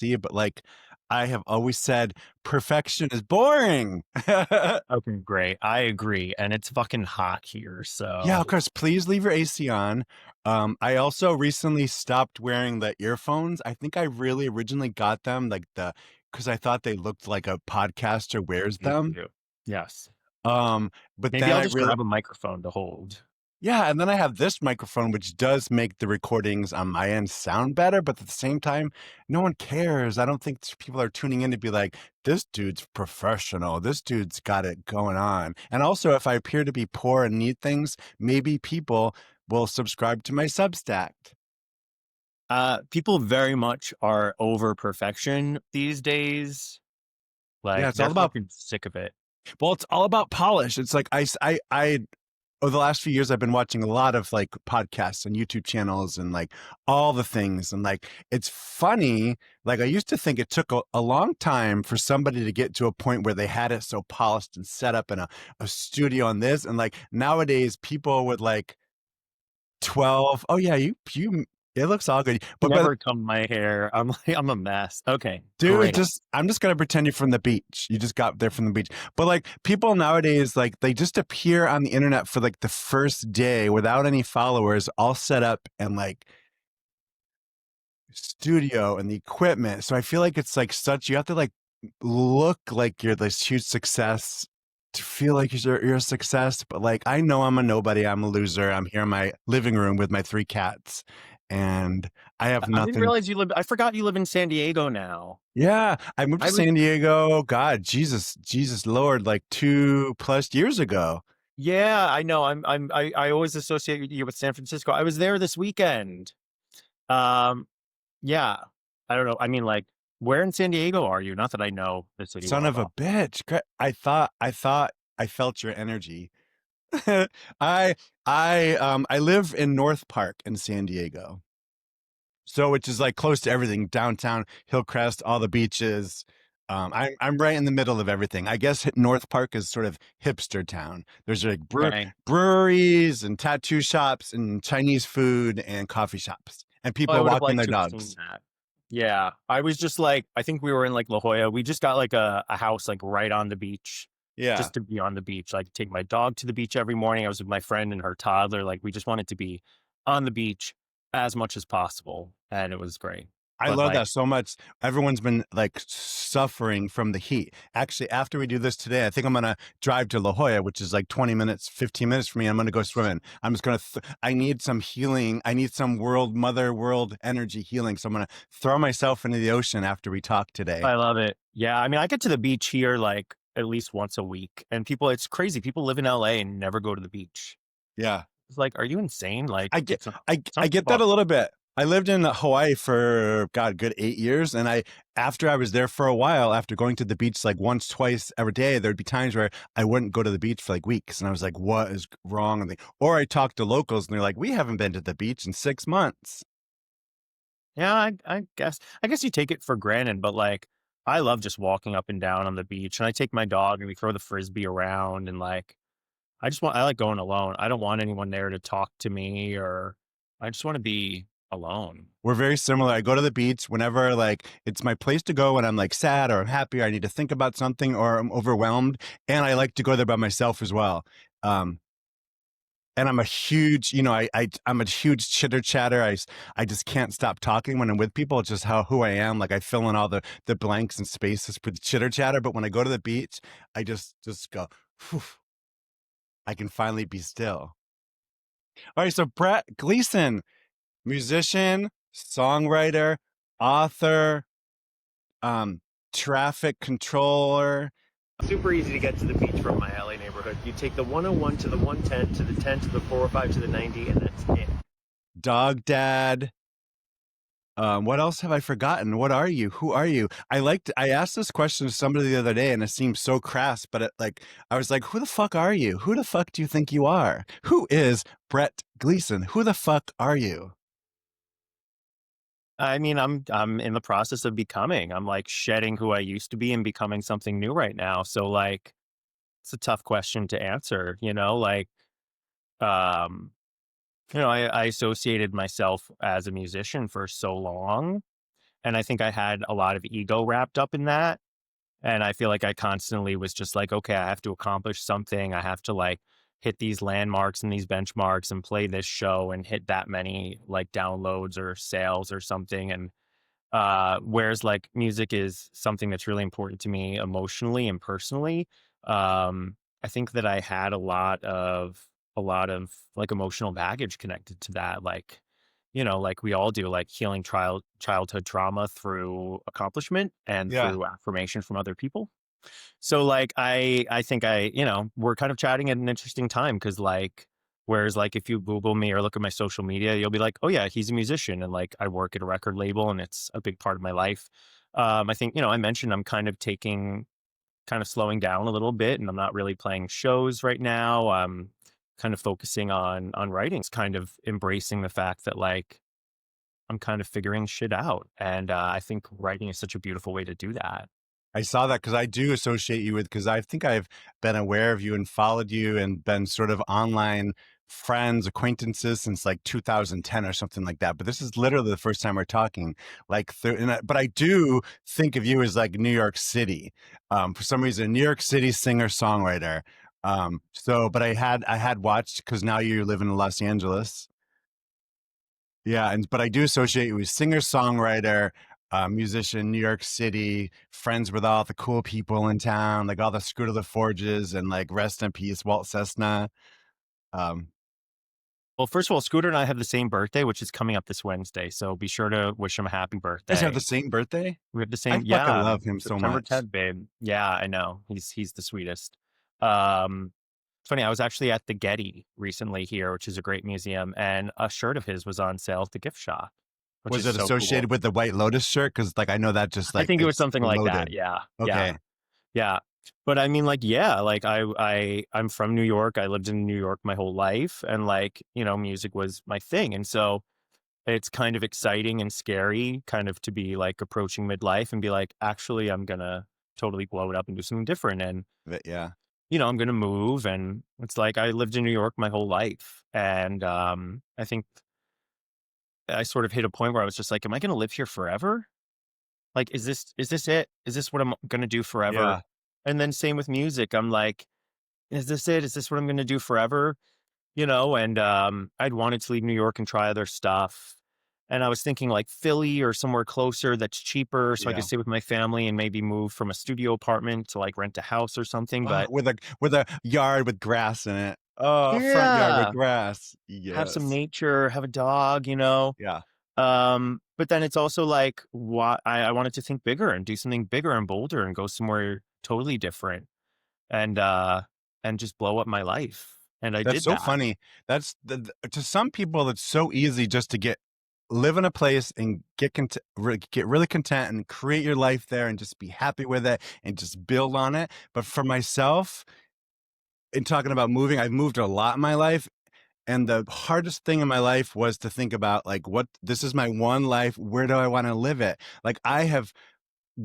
see, but like I have always said, perfection is boring. Okay, great. I agree. And it's fucking hot here. Yeah, of So course. Please leave your AC on. I also recently stopped wearing the earphones. I think I really originally got them because I thought they looked like a podcaster wears me them. too. Yes. Um, but Maybe then I'll I just really, grab a microphone to hold. yeah, and then I have this microphone, which does make the recordings on my end sound better, but at the same time, no one cares. I don't think people are tuning in to be like, this dude's professional. This dude's got it going on. And also, if I appear to be poor and need things, maybe people will subscribe to my Substack. People very much are over perfection these days. Yeah, Like it's all they're about, fucking sick of it. well, it's all about polish. It's like over the last few years, I've been watching a lot of like podcasts and YouTube channels and like all the things. And like, it's funny. Like, I used to think it took a long time for somebody to get to a point where they had it so polished and set up in a studio on this. And like, nowadays, people with like 12, oh, yeah, it looks all good. But Never comb my hair. I'm like, I'm a mess. Okay, dude, great. I'm just gonna pretend you're from the beach. You just got there from the beach. But like people nowadays, like they just appear on the internet for like the first day without any followers, all set up and like studio and the equipment. So I feel like it's like you have to like look like you're this huge success to feel like you're a success. But like I know I'm a nobody, I'm a loser. I'm here in my living room with my 3 cats and I have I didn't nothing. realize you live. I forgot you live in San Diego now. Yeah, I moved to I was, San Diego. God, Jesus Lord, like 2+ years ago. yeah, I know. I always associate you with San Francisco. I was there this weekend. Um, yeah, I don't know. I mean, like, where in San Diego are you? Not that I know the city Son well of a enough. bitch. I thought I felt your energy. I I live in North Park in San Diego. So which is like close to everything, downtown, Hillcrest, all the beaches. I'm right in the middle of everything. I guess North Park is sort of hipster town. There's like Okay. breweries and tattoo shops and Chinese food and coffee shops and Oh, I people would have walking liked their to have seen dogs. that. Yeah, I was just like, I think we were in like La Jolla. We just got like a house like right on the beach, Yeah. just to be on the beach. Like take my dog to the beach every morning. I was with my friend and her toddler. Like we just wanted to be on the beach as much as possible, and it was great. I But love that like, so much. Everyone's been like suffering from the heat. Actually, after we do this today, I think I'm going to drive to La Jolla, which is like 20 minutes, 15 minutes for me. I'm going to go swimming. I'm just going to, I need some healing. I need some mother world energy healing. So I'm going to throw myself into the ocean after we talk today. I love it. Yeah, I mean, I get to the beach here like at least once a week, and people, it's crazy. People live in LA and never go to the beach. Yeah. It's like, are you insane? Like, I get, it's I not get that fun. a little bit. I lived in Hawaii for God, good 8 years, and after I was there for a while, after going to the beach like once, twice every day, there'd be times where I wouldn't go to the beach for like weeks, and I was like, "What is wrong?" Or I talked to locals, and they're like, "We haven't been to the beach in 6 months." Yeah, I guess you take it for granted, but like I love just walking up and down on the beach and I take my dog and we throw the frisbee around and like I like going alone. I don't want anyone there to talk to me or I just want to be alone. We're very similar. I go to the beach whenever like it's my place to go when I'm like sad or I'm happy or I need to think about something or I'm overwhelmed, and I like to go there by myself as well. Um, and I'm a huge, I'm a huge chitter chatter. I just can't stop talking when I'm with people. It's just who I am. Like I fill in all the blanks and spaces for the chitter chatter. But when I go to the beach, I just go, Phew, I can finally be still. All right. So Brett Gleason, musician, songwriter, author, um, traffic controller, Super easy to get to the beach from my LA neighborhood. You take the 101 to the 110 to the 10 to the 405 to the 90 and that's it. dog dad. What else have I forgotten? What are you? Who are you? I asked this question to somebody the other day and it seemed so crass, but I was like, who the fuck are you? Who the fuck do you think you are? Who is Brett Gleason? Who the fuck are you? I mean, I'm in the process of becoming. I'm like shedding who I used to be and becoming something new right now. So like it's a tough question to answer, like um I associated myself as a musician for so long And I think I had a lot of ego wrapped up in that. And I feel like I constantly was just like, okay, I have to accomplish something. I have to like hit these landmarks and these benchmarks and play this show and hit that many like downloads or sales or something. And whereas like music is something that's really important to me emotionally and personally. I think that I had a lot of like emotional baggage connected to that. Like, like we all do, like healing childhood trauma through accomplishment and Yeah. through affirmation from other people. So like I think we're kind of chatting at an interesting time because like whereas like if you Google me or look at my social media, you'll be like, oh yeah, he's a musician and like I work at a record label and it's a big part of my life. I think, I mentioned I'm kind of slowing down a little bit and I'm not really playing shows right now. I'm kind of focusing on writing, kind of embracing the fact that like I'm kind of figuring shit out. And I think writing is such a beautiful way to do that. I saw that because I do associate you with, because I think I've been aware of you and followed you and been sort of online friends, acquaintances since like 2010 or something like that. But this is literally the first time we're talking. But I do think of you as like New York City, for some reason, New York City singer songwriter. But I had watched, because now you live in Los Angeles. Yeah, but I do associate you with singer songwriter, musician, New York City, friends with all the cool people in town, like all the Scooter the Forges and like rest in peace, Walt Cessna. Um, Well, first of all, Scooter and I have the same birthday, which is coming up this Wednesday. So be sure to wish him a happy you guys have the birthday. same birthday. We have the I same, fucking yeah, love him so September much. 10th, babe. Yeah, I know. He's the sweetest. Um, it's funny. I was actually at the Getty recently here, which is a great museum, and a shirt of his was on sale at the gift shop, which Was is it so cool. associated with the White Lotus shirt? Because like I know that just I like think it was it's something like that. loaded. Yeah, yeah, Okay, yeah. But I mean, like, yeah, like I'm from New York. I lived in New York my whole life, and like, music was my thing, and so it's kind of exciting and scary, kind of to be like approaching midlife and be like, actually, I'm gonna totally blow it up and do something different, and but yeah, I'm gonna move, and it's like I lived in New York my whole life, and I think I sort of hit a point where I was just like, am I gonna live here forever? Like, is this it? Is this what I'm gonna do forever? yeah. And then same with music. I'm like, is this it? Is this what I'm gonna do forever? And I'd wanted to leave New York and try other stuff. And I was thinking like Philly or somewhere closer that's cheaper so I could Yeah. stay with my family and maybe move from a studio apartment to like rent a house or something. But With a yard with grass in it. Oh, a front yard with yeah, grass. have some Yes. nature, have a dog. Yeah. But then it's also like what I wanted to think bigger and do something bigger and bolder and go somewhere totally different and just blow up my life. And I That's did so that. funny. To some people, it's so easy just to live in a place and get really content and create your life there and just be happy with it and just build on it. But for myself, in talking about moving, I've moved a lot in my life. And the hardest thing in my life was to think about like, this is my one life. Where do I want to live it? Like I have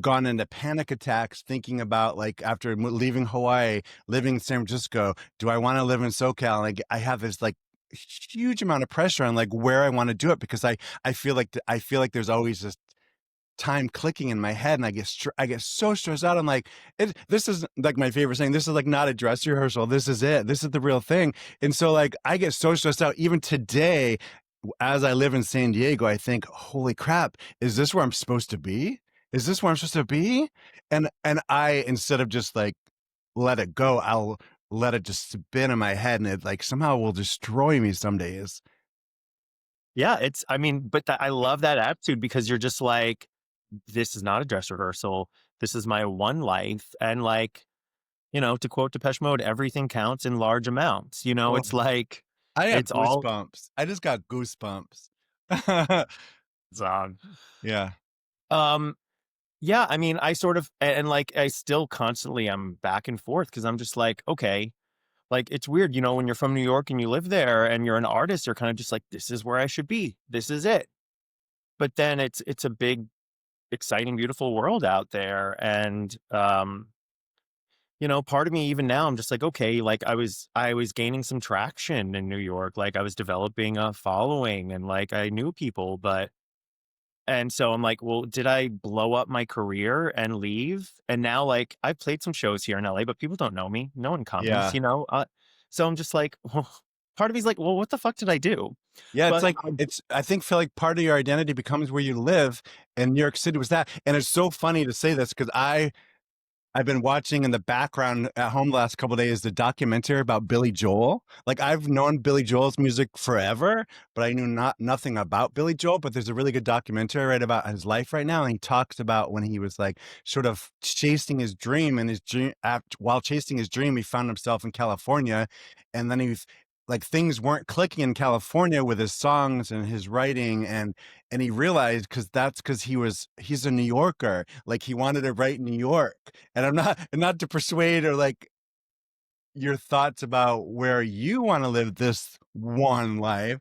gone into panic attacks thinking about like after leaving Hawaii, living in San Francisco, do I want to live in SoCal? And I have this like huge amount of pressure on like where I want to do it, because I feel like there's always this time clicking in my head, and I get so stressed out. I'm like, this is like my favorite saying. This is like not a dress rehearsal. This is it. This is the real thing. And so like I get so stressed out. Even today, as I live in San Diego, I think, holy crap, is this where I'm supposed to be? Is this where I'm supposed to be? And I, instead of just like let it go, I'll let it just spin in my head, and it like somehow will destroy me some days. Yeah, I mean, but I love that attitude because you're just like, this is not a dress rehearsal. This is my one life. And like, to quote Depeche Mode, everything counts in large amounts. Oh, It's like, I have it's all goosebumps. I just got goosebumps. on. Yeah. Um, yeah, I mean, I sort of, and like, I still constantly am back and forth because I'm just like, okay, like, it's weird, when you're from New York and you live there and you're an artist, you're kind of just like, this is where I should be. This is it. But then it's a big, exciting, beautiful world out there. And, part of me even now, I'm just like, okay, like I was gaining some traction in New York. Like I was developing a following and like I knew people, but And so I'm like, well, did I blow up my career and leave? And now, like, I've played some shows here in LA, but people don't know me. No one comes, Yeah. you know? So I'm just like, well, part of me's like, well, what the fuck did I do? Yeah, it's But like I think feel like part of your identity becomes where you live, and New York City was that. And it's so funny to say this because I've been watching in the background at home the last couple of days the documentary about Billy Joel. Like I've known Billy Joel's music forever, but I knew nothing about Billy Joel. But there's a really good documentary right about his life right now, and he talks about when he was like sort of chasing his dream, and his dream while chasing his dream, he found himself in California, and then he's like things weren't clicking in California with his songs and his writing, and he realized because he's a New Yorker, like he wanted to write in New York. And I'm not to persuade or like your thoughts about where you want to live this one life,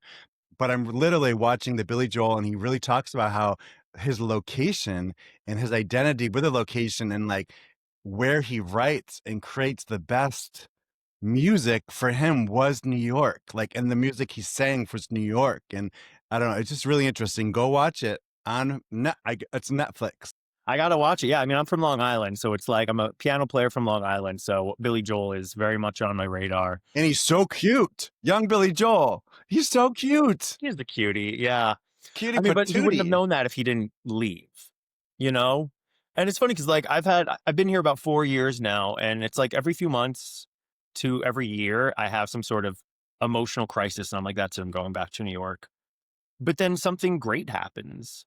but I'm literally watching the Billy Joel, and he really talks about how his location and his identity with the location and like where he writes and creates the best music for him was New York. Like, and the music he sang was New York. And I don't know, it's just really interesting. Go watch it on it's Netflix. I gotta watch it. Yeah, I mean, I'm from Long Island, so it's like I'm a piano player from Long Island. So Billy Joel is very much on my radar. And he's so cute. Young Billy Joel. He's so cute. He's the cutie. Yeah. Cutie I mean, but he wouldn't have patootie. known that if he didn't leave, you know? And it's funny because like I've been here about 4 years now, and it's like every few months to every year, I have some sort of emotional crisis. And I'm like, that's it, I'm going back to New York. But then something great happens.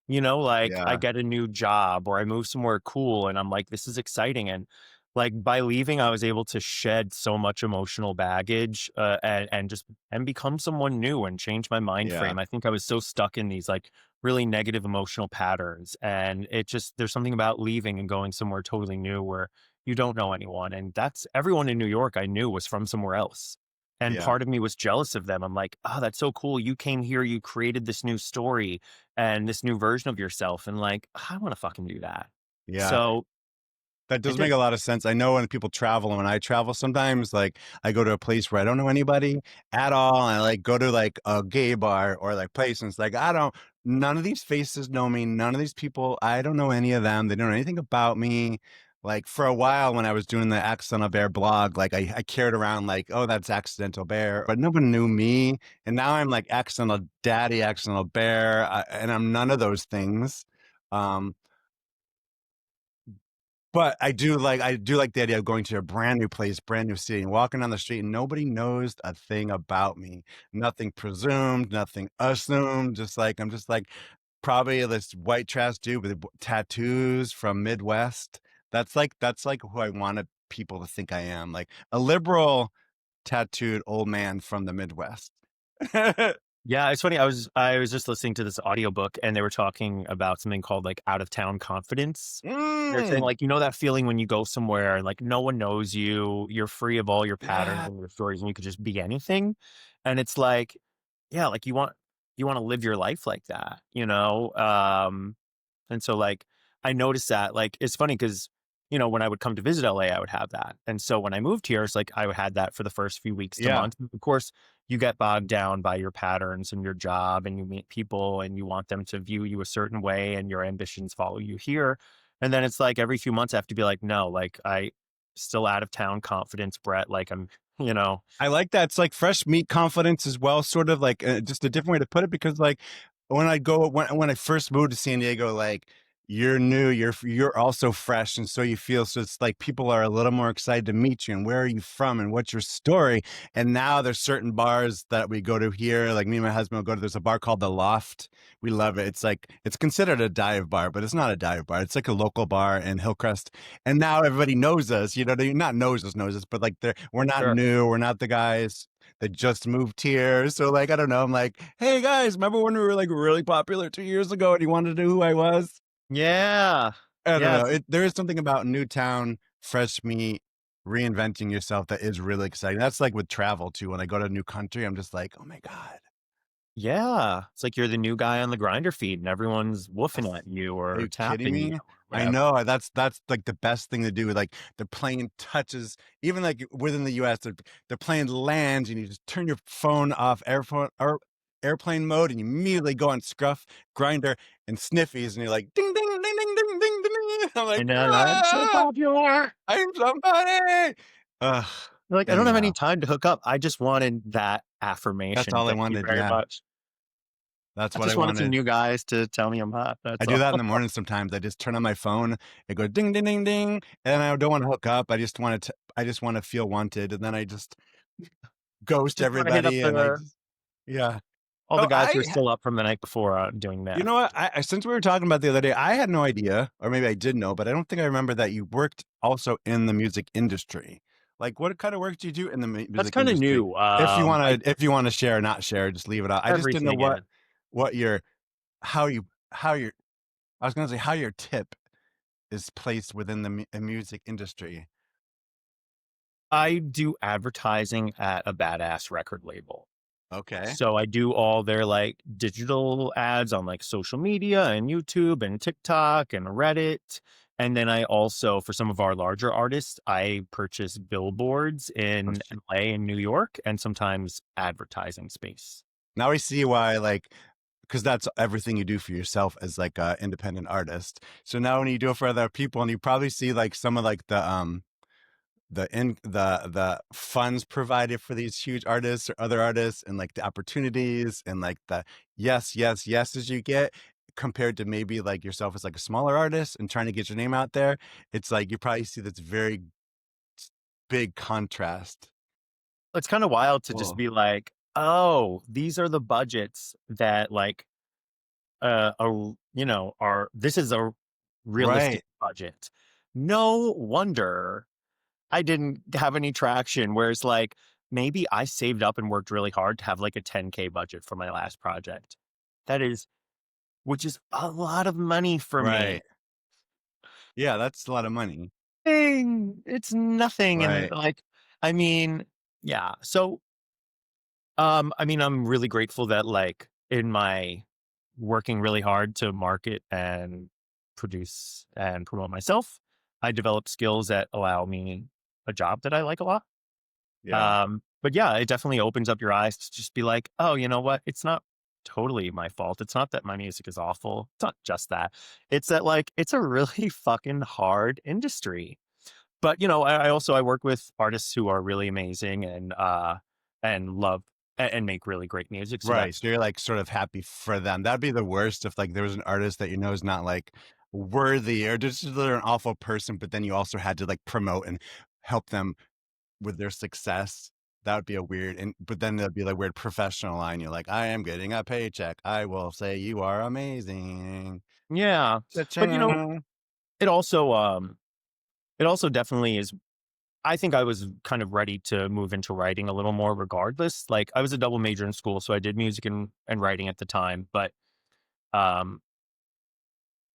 You know, like I Yeah. get a new job or I move somewhere cool and I'm like, this is exciting. And like by leaving, I was able to shed so much emotional baggage and just and become someone new and change my mind Yeah. frame. I think I was so stuck in these like really negative emotional patterns. And it just there's something about leaving and going somewhere totally new where you don't know anyone. And that's everyone in New York I knew was from somewhere else. And Yeah. part of me was jealous of them. I'm like, oh, that's so cool. You came here, you created this new story and this new version of yourself. And like, I want to fucking do that. Yeah. So That I does make did. a lot of sense. I know when people travel and when I travel sometimes, like I go to a place where I don't know anybody at all. And I like go to like a gay bar or like place and it's like, none of these faces know me. None of these people, I don't know any of them. They don't know anything about me. Like for a while when I was doing the Accidental Bear blog, like I carried around like, oh, that's Accidental Bear, but no one knew me. And now I'm like Accidental Daddy, Accidental Bear, and I'm none of those things. Um, but I do like the idea of going to a brand new place, brand new city, and walking down the street, and nobody knows a thing about me. Nothing presumed, nothing assumed. I'm just like probably this white trash dude with tattoos from Midwest. That's like who I wanted people to think I am, like a liberal tattooed old man from the Midwest. Yeah, it's funny. I was just listening to this audiobook and they were talking about something called like out of town confidence. They're saying Mm, like, you know, that feeling when you go somewhere and like no one knows you, you're free of all your patterns yeah, and your stories and you could just be anything. And it's like, yeah, like you want to live your life like that, you know? And so like I noticed that like it's funny because you know when I would come to visit LA, I would have that. And so when I moved here, it's like I had that for the first few weeks to yeah. months. Of course, you get bogged down by your patterns and your job and you meet people and you want them to view you a certain way and your ambitions follow you here. And then it's like every few months I have to be like, no, like I still out of town confidence, Brett. Like I'm, you know, I like that. It's like fresh meat confidence as well, sort of like just a different way to put it. Because like when I first moved to San Diego, like you're new, you're also fresh, and so you feel so. It's like people are a little more excited to meet you, and where are you from, and what's your story. And now there's certain bars that we go to here. Like me and my husband will go to. There's a bar called the Loft. We love it. It's like it's considered a dive bar, but it's not a dive bar. It's like a local bar in Hillcrest, and now everybody knows us. You know, they not knows us, but like we're not sure. new. We're not the guys that just moved here. So like I don't know. I'm like, hey guys, remember when we were like really popular 2 years ago, and you wanted to know who I was? Yeah. I don't Yeah. know. There is something about new town, fresh meat, reinventing yourself that is really exciting. That's like with travel too. When I go to a new country, I'm just like, oh my god. Yeah. It's like you're the new guy on the grinder feed and everyone's woofing at you Are or you kidding tapping you me? or I whatever. know that's like the best thing to do. Like the plane touches, even like within the U.S., the plane lands and you just turn your phone off, airplane mode, and you immediately go on Scruff Grinder, and sniffies, and you're like ding ding ding ding ding ding ding. I'm like, And then I'm so ah, popular. I'm somebody. Ugh. Like, I don't have any Anyhow, time to hook up. I just wanted that that's affirmation. all I Thank you wanted. very Yeah, much. that's I what I just wanted some wanted. new guys to tell me I'm hot. I That's do all. that in the morning sometimes. I just turn on my phone, it goes ding ding ding ding, and I don't want to hook up. I just want to feel wanted, and then I just ghost Just want to hit up everybody, and yeah. all the Oh, guys who are still up from the night before doing you math. know what? Since we were talking about the other day, I had no idea, or maybe I did know, but I don't think I remember that you worked also in the music industry. Like, what kind of work do you do in the That's music kind of industry? new. If you want to share, or not share, just leave it out. I just didn't know Everything is. what your how you how your I was going to say how your tip is placed within the music industry. I do advertising at a badass record label. Okay. So I do all their like digital ads on like social media and YouTube and TikTok and Reddit. And then I also, for some of our larger artists, I purchase billboards Oh, in shit. LA and New York and sometimes advertising space. Now I see why, like, because that's everything you do for yourself as like a independent artist. So now when you do it for other people, and you probably see like some of like the funds provided for these huge artists or other artists, and like the opportunities and like the yeses you get compared to maybe like yourself as like a smaller artist and trying to get your name out there. It's like you probably see this very big contrast. It's kind of wild to just Whoa. be like, oh, these are the budgets that like, are, this is a realistic Right. budget. No wonder I didn't have any traction. Whereas like maybe I saved up and worked really hard to have like a 10K budget for my last project. That is, which is a lot of money for me. Right. Yeah, that's a lot of money. It's nothing. And Right. like, I mean, yeah. So, I mean, I'm really grateful that like in my working really hard to market and produce and promote myself, I developed skills that allow me a job that I like a lot. Yeah. But yeah, it definitely opens up your eyes to just be like, oh, you know what? It's not totally my fault. It's not that my music is awful. It's not just that. It's that like it's a really fucking hard industry. But I also I work with artists who are really amazing and love and make really great music. So Right. that's So you're like sort of happy for them. That'd be the worst if like there was an artist that you know is not like worthy or just they're an awful person, but then you also had to like promote and help them with their success. That would be a weird, and but then there'd be like weird professional line. You're like, I am getting a paycheck. I will say you are amazing. yeah. But Cha-ching. it also it also definitely is. I think I was kind of ready to move into writing a little more regardless. Like I was a double major in school, so I did music and writing at the time. But um,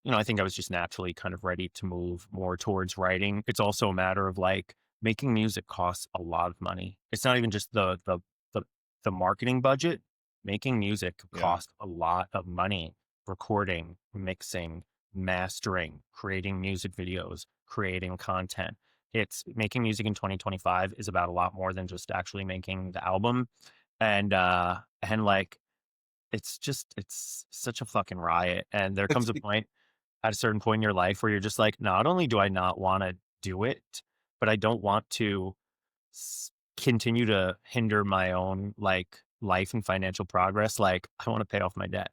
I think I was just naturally kind of ready to move more towards writing. It's also a matter of like making music costs a lot of money. It's not even just the marketing budget. Making music Yeah. costs a lot of money. Recording, mixing, mastering, creating music videos, creating content. It's making music in 2025 is about a lot more than just actually making the album. And like it's such a fucking riot. And there It's comes a point at a certain point in your life where you're just like, not only do I not want to do it, but I don't want to continue to hinder my own like life and financial progress. Like, I want to pay off my debt.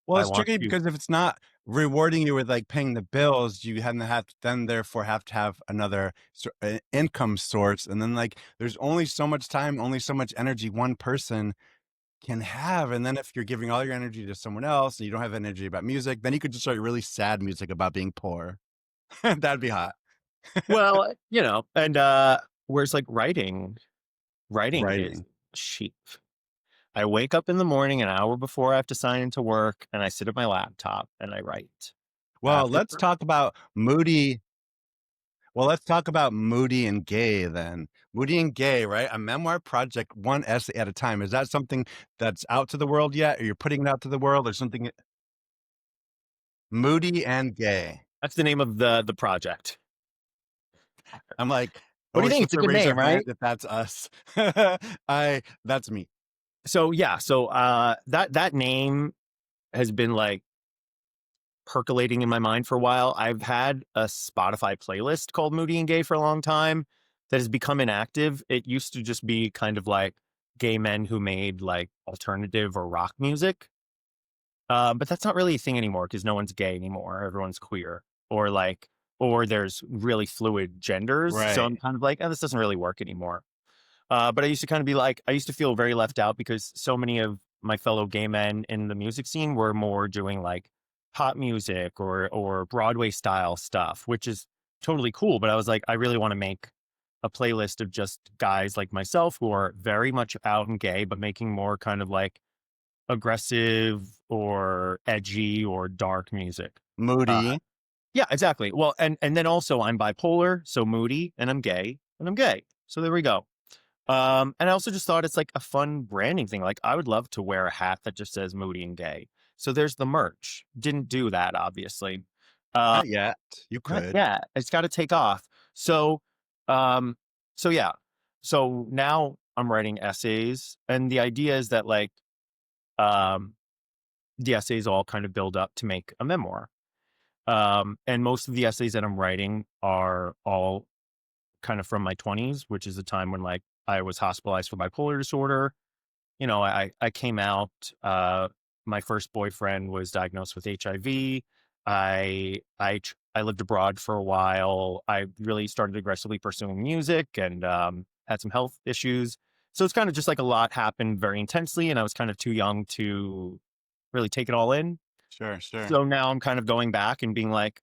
well, I it's want tricky to. because if it's not rewarding you with like paying the bills, you have to then therefore have to have another income source, and then like there's only so much time, only so much energy one person can have. And then if you're giving all your energy to someone else and you don't have energy about music, then you could just write really sad music about being poor. That'd be hot. Well, and whereas like writing is Writing. cheap. I wake up in the morning an hour before I have to sign into work and I sit at my laptop and I write. Well, After let's talk about Moody. Well, let's talk about Moody and Gay then. Moody and Gay, right? A memoir project, one essay at a time. Is that something that's out to the world yet? Or you're putting it out to the world or something? Moody and Gay. That's the name of the project. I'm like, What are do you we think? supposed It's a to good raise our name, hand right? if that's us? That's me. So yeah, so that name has been like percolating in my mind for a while. I've had a Spotify playlist called Moody and Gay for a long time that has become inactive. It used to just be kind of like gay men who made like alternative or rock music. But that's not really a thing anymore because no one's gay anymore. Everyone's queer or like, or there's really fluid genders. So Right. I'm kind of like, oh, this doesn't really work anymore. But I used to kind of be like, I used to feel very left out because so many of my fellow gay men in the music scene were more doing like pop music or Broadway style stuff, which is totally cool. But I was like, I really want to make a playlist of just guys like myself who are very much out and gay, but making more kind of like aggressive or edgy or dark music. Uh, Moody. yeah, exactly. Well, and then also I'm bipolar, so moody, and I'm gay, and I'm gay. So there we go. And I also just thought it's like a fun branding thing. Like I would love to wear a hat that just says moody and gay. So there's the merch. Didn't do that, obviously. Uh, Not yet. You not could. yet. It's got to take off. So, um, so yeah. So now I'm writing essays, and the idea is that like, um, the essays all kind of build up to make a memoir. And most of the essays that I'm writing are all kind of from my 20s, which is a time when like I was hospitalized for bipolar disorder. You know, I came out, my first boyfriend was diagnosed with HIV. I lived abroad for a while. I really started aggressively pursuing music and had some health issues. So it's kind of just like a lot happened very intensely, and I was kind of too young to really take it all in. Sure, sure. So now I'm kind of going back and being like,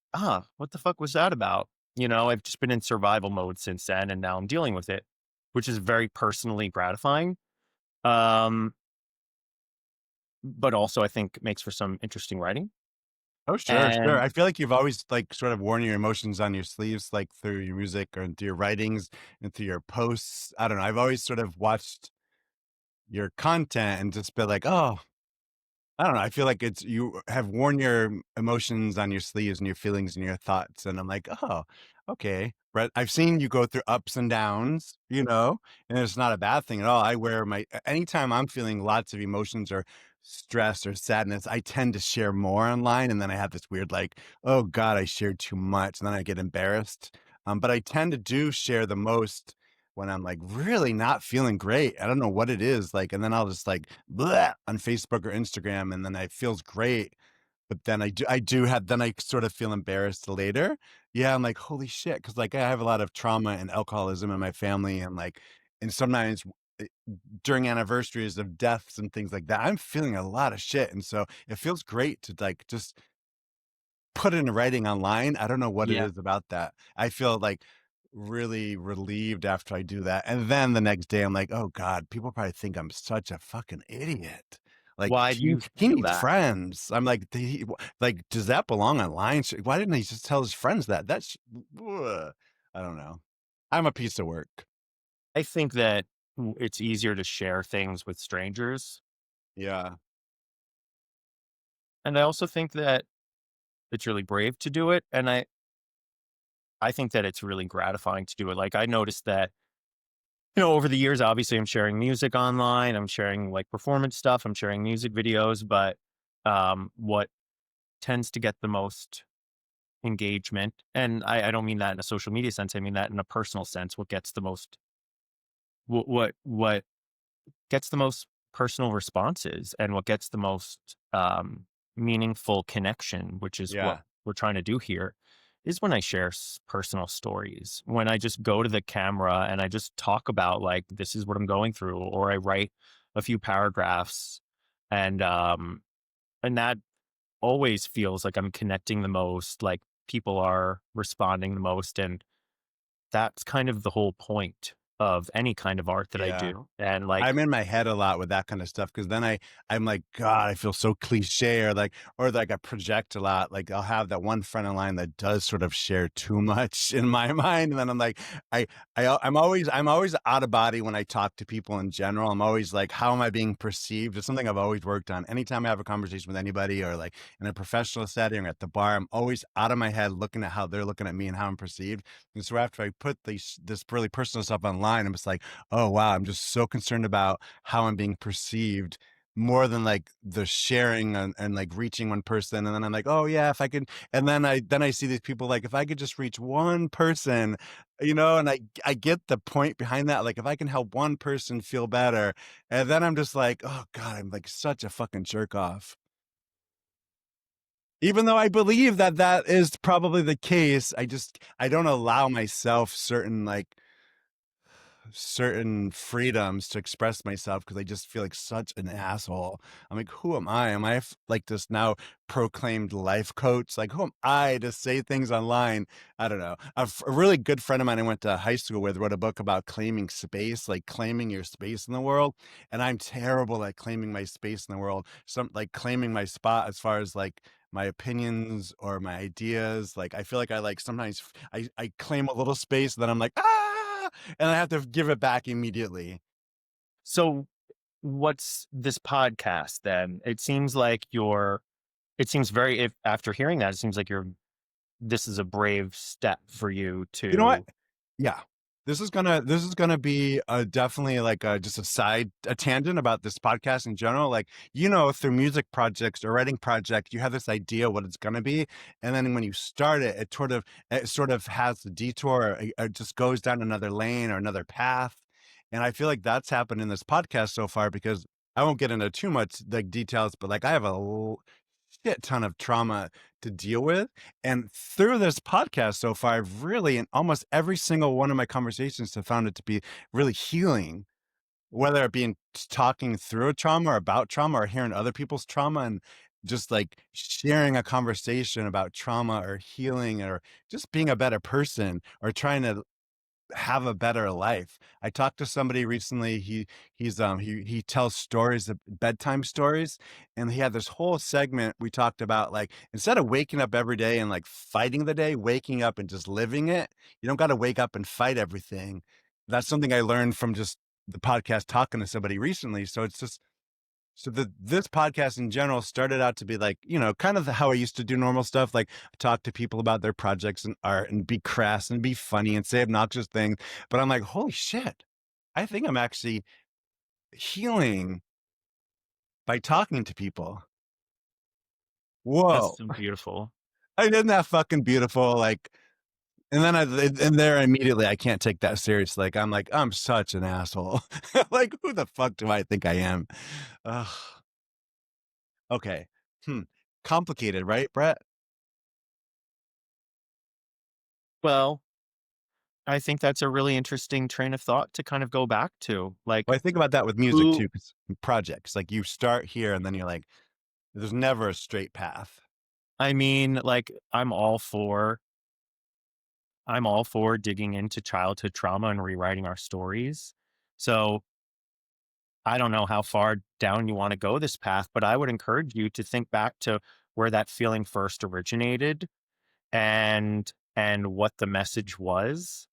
what the fuck was that about? You know, I've just been in survival mode since then, and now I'm dealing with it, which is very personally gratifying. Um, but also I think makes for some interesting writing. Oh, sure, sure. And I feel like you've always like sort of worn your emotions on your sleeves, like through your music or through your writings and through your posts. I don't know. I've always sort of watched your content and just been like, oh, I don't know. I feel like it's you have worn your emotions on your sleeves and your feelings and your thoughts. And I'm like, oh, okay. Brett, I've seen you go through ups and downs, and it's not a bad thing at all. I wear anytime I'm feeling lots of emotions or stress or sadness, I tend to share more online. And then I have this weird, like, oh God, I shared too much. And then I get embarrassed. But I tend to do share the most when I'm like really not feeling great. I don't know what it is. Like, and then I'll just like bleh, on Facebook or Instagram, and then it feels great. But then then I sort of feel embarrassed later. Yeah, I'm like, holy shit. Cause like I have a lot of trauma and alcoholism in my family. And sometimes eh, during anniversaries of deaths and things like that, I'm feeling a lot of shit. And so it feels great to like just put it in writing online. I don't know what it yeah, is about that. I feel like really relieved after I do that. And then the next day I'm like, oh God, people probably think I'm such a fucking idiot. Like why do you he feel needs that? friends. I'm like, like, does that belong online? Why didn't he just tell his friends that? Ugh. I don't know. I'm a piece of work. I think that it's easier to share things with strangers. Yeah. And I also think that it's really brave to do it. And I think that it's really gratifying to do it. Like I noticed that, you know, over the years, obviously I'm sharing music online, I'm sharing like performance stuff, I'm sharing music videos, but what tends to get the most engagement, and I don't mean that in a social media sense, I mean that in a personal sense, what gets the most what gets the most personal responses and what gets the most meaningful connection, which is what Yeah. we're trying to do here, is when I share personal stories. When I just go to the camera and I just talk about like this is what I'm going through, or I write a few paragraphs, and that always feels like I'm connecting the most. Like people are responding the most, and that's kind of the whole point of any kind of art that I Yeah. do. And like I'm in my head a lot with that kind of stuff because then I'm like, God, I feel so cliche or like I project a lot. Like I'll have that one friend of mine that does sort of share too much in my mind. And then I'm like, I'm always out of body when I talk to people in general. I'm always like, how am I being perceived? It's something I've always worked on. Anytime I have a conversation with anybody or like in a professional setting or at the bar, I'm always out of my head looking at how they're looking at me and how I'm perceived. And so after I put this really personal stuff online, I'm just like, oh wow, I'm just so concerned about how I'm being perceived more than like the sharing and like reaching one person. And then I'm like, oh yeah, if I could, and then I see these people like, if I could just reach one person, and I get the point behind that. Like if I can help one person feel better, and then I'm just like, oh God, I'm like such a fucking jerk off. Even though I believe that that is probably the case, I don't allow myself certain freedoms to express myself because I just feel like such an asshole. I'm like, who am I? Am I like this now proclaimed life coach? Like, who am I to say things online? I don't know. A really good friend of mine I went to high school with wrote a book about claiming space, like claiming your space in the world. And I'm terrible at claiming my space in the world. Some like claiming my spot as far as like my opinions or my ideas. Like I feel like I like sometimes I claim a little space, and then I'm like, and I have to give it back immediately. So what's this podcast then? It seems like if after hearing that, it seems like this is a brave step for you You know what? to. Yeah. This is gonna be definitely like just a tangent about this podcast in general. Like, through music projects or writing projects, you have this idea what it's gonna be, and then when you start it, it sort of has the detour, or it just goes down another lane or another path. And I feel like that's happened in this podcast so far because I won't get into too much like details, but like I have a shit ton of trauma to deal with. And through this podcast so far, I've really, in almost every single one of my conversations, have found it to be really healing, whether it be in talking through a trauma or about trauma or hearing other people's trauma and just like sharing a conversation about trauma or healing or just being a better person or trying to have a better life. I talked to somebody recently. He tells stories, bedtime stories, and he had this whole segment. We talked about like instead of waking up every day and like fighting the day, waking up and just living it. You don't got to wake up and fight everything. That's something I learned from just the podcast talking to somebody recently. So it's just this podcast in general started out to be like, kind of how I used to do normal stuff, like talk to people about their projects and art and be crass and be funny and say obnoxious things. But I'm like, holy shit, I think I'm actually healing by talking to people. That's Whoa. so beautiful. Isn't that fucking beautiful? Like, and then and there immediately, I can't take that serious. Like, I'm such an asshole. Like, who the fuck do I think I am? Ugh. Okay. Hmm. Complicated, right, Brett? Well, I think that's a really interesting train of thought to kind of go back to. Well, Like, I think about that with music who too, 'cause projects, like you start here and then you're like, there's never a straight path. I mean, like, I'm all for digging into childhood trauma and rewriting our stories. So I don't know how far down you want to go this path, but I would encourage you to think back to where that feeling first originated and what the message was.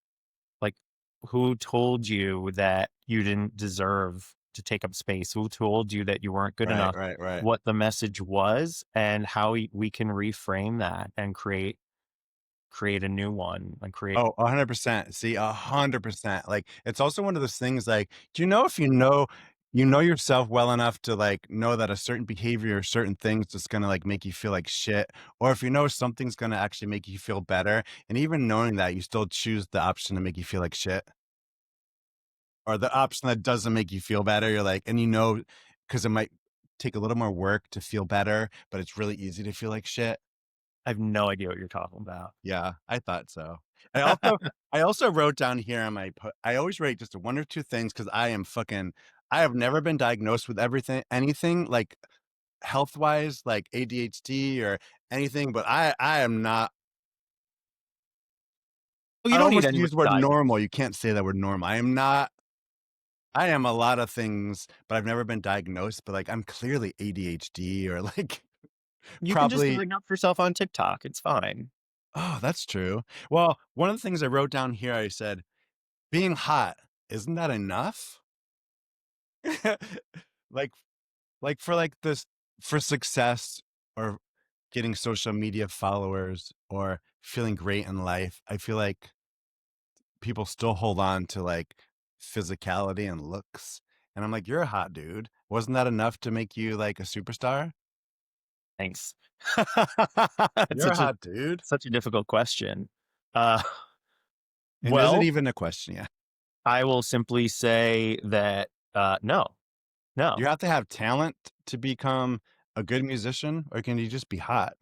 Like, who told you that you didn't deserve to take up space? Who told you that you weren't good Right, enough? right, right. What the message was and how we can reframe that and create a new one and create. Oh, 100%. See, 100%. Like, it's also one of those things like, do you know if you know yourself well enough to like know that a certain behavior or certain things just gonna like make you feel like shit, or if you know something's gonna actually make you feel better, and even knowing that you still choose the option to make you feel like shit, or the option that doesn't make you feel better, you're like, and because it might take a little more work to feel better, but it's really easy to feel like shit. I have no idea what you're talking about. Yeah, I thought so. I also wrote down here on I always write just one or two things because I have never been diagnosed with anything like health wise, like ADHD or anything, but I am not. Well, you I don't need almost anyone use to the word diagnose. normal. You can't say that word normal. I am not. I am a lot of things, but I've never been diagnosed. But like, I'm clearly ADHD or like You can just probably. diagnose yourself on TikTok. It's fine. Oh, that's true. Well, one of the things I wrote down here, I said, being hot, isn't that enough? like for like this, for success or getting social media followers or feeling great in life, I feel like people still hold on to like physicality and looks, And I'm like, you're a hot dude. Wasn't that enough to make you like a superstar? Thanks. It's You're a hot dude. such a difficult question. Uh, And is it well, even a question? Yeah. I will simply say that no, You no. have to have talent to become a good musician, or can you just be hot?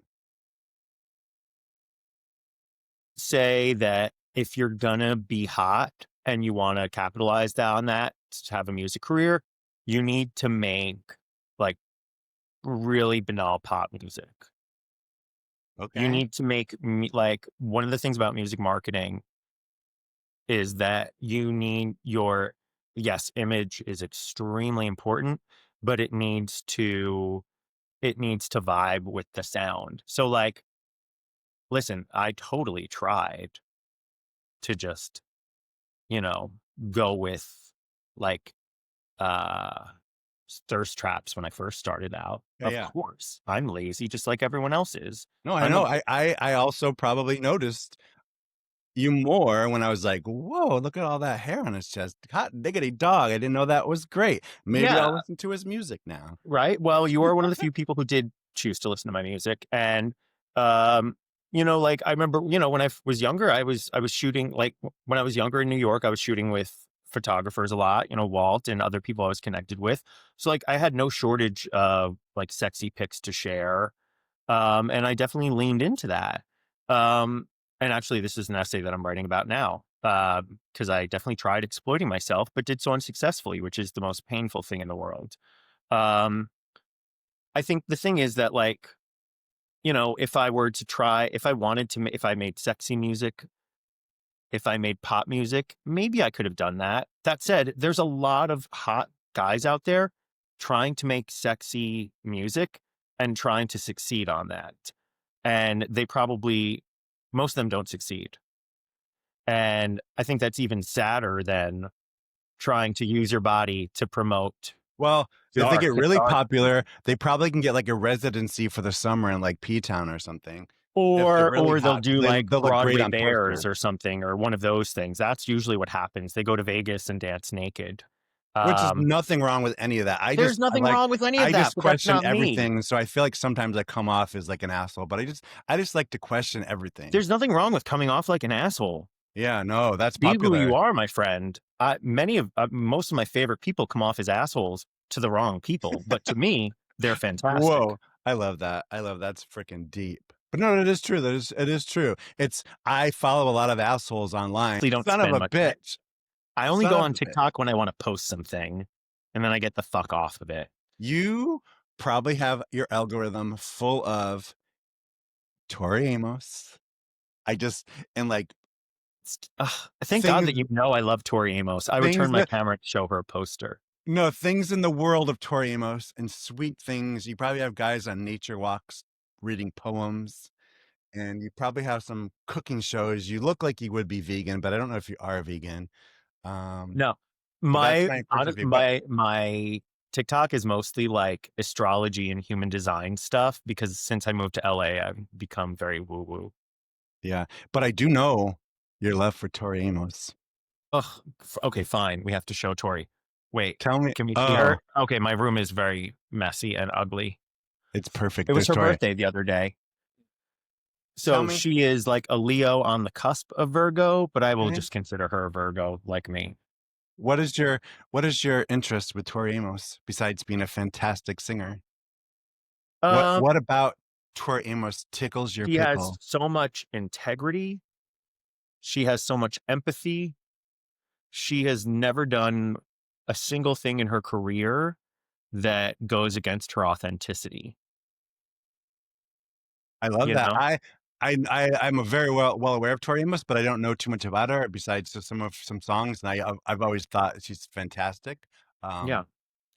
Say that if you're gonna be hot and you want to capitalize on that to have a music career, you need to make like really banal pop music. You Okay. need to make like one of the things about music marketing is that you need your yes, image is extremely important, but it needs to vibe with the sound. So like, listen, I totally tried to just, you know, go with like uh thirst traps when I first started out. Yeah, Of yeah. course, I'm lazy just like everyone else is. No, I I'm a know. I also probably noticed you more when I was like, whoa, look at all that hair on his chest. Hot diggity dog. I didn't know that was great. Maybe yeah, I'll listen to his music now. right. Well, you are one of the few people who did choose to listen to my music, and um, like I remember, when I was younger, I was shooting like when I was younger in New York, I was shooting with photographers a lot, Walt and other people I was connected with. So like I had no shortage of like sexy pics to share. And I definitely leaned into that. And actually, this is an essay that I'm writing about now because I definitely tried exploiting myself, but did so unsuccessfully, which is the most painful thing in the world. Um, I think the thing is that, like, if I were to try, if I wanted to, if I made sexy music, if I made pop music, maybe I could have done that. That said, there's a lot of hot guys out there trying to make sexy music and trying to succeed on that. And most of them don't succeed. And I think that's even sadder than trying to use your body to promote Well, the if they art. get really popular, they probably can get like a residency for the summer in like P-Town or something. If they're really Or they'll hot, do because like they'll look great Broadway on Bears posters. or something, or one of those things. That's usually what happens. They go to Vegas and dance naked. Which is Um, nothing wrong with any of that. there's nothing wrong with any of I that, just but that's question not me. everything. So I feel like sometimes I come off as like an asshole, but I just like to question everything. There's nothing wrong with coming off like an asshole. Yeah, no, that's Be who you popular. are, my friend. Most of my favorite people come off as assholes to the wrong people, but to me, they're fantastic. Whoa. I love that. I love that's freaking deep. But no, it is true. It is true. I follow a lot of assholes online. Please don't Son of spend a much time. bitch. I only Son go of on a bitch. TikTok when I want to post something, and then I get the fuck off of it. You probably have your algorithm full of Tori Amos. I just and like Thank God things that I love Tori Amos. I would things turn my that camera to show her a poster. no things in the world of Tori Amos and sweet things. You probably have guys on nature walks reading poems, and you probably have some cooking shows. You look like you would be vegan, but I don't know if you are vegan. Um, No, but that's my my impression of honest, you. But my TikTok is mostly like astrology and human design stuff because since I moved to LA, I've become very woo woo. yeah, but I do know your love for Tori Amos. Ugh. Okay, fine. We have to show Tori. Wait, Tell me. can we see Oh, her? Okay, my room is very messy and ugly. it's perfect. It was There's her Tori. birthday the other day. Tell So me. she is like a Leo on the cusp of Virgo, but I will Okay. just consider her a Virgo like me. What is your interest with Tori Amos besides being a fantastic singer? Um, What about Tori Amos tickles your she has pickle? so much integrity. She has so much empathy. She has never done a single thing in her career that goes against her authenticity. I love You that. know? I'm a very well aware of Tori Amos, but I don't know too much about her besides just some songs, and I've always thought she's fantastic. Yeah. Um,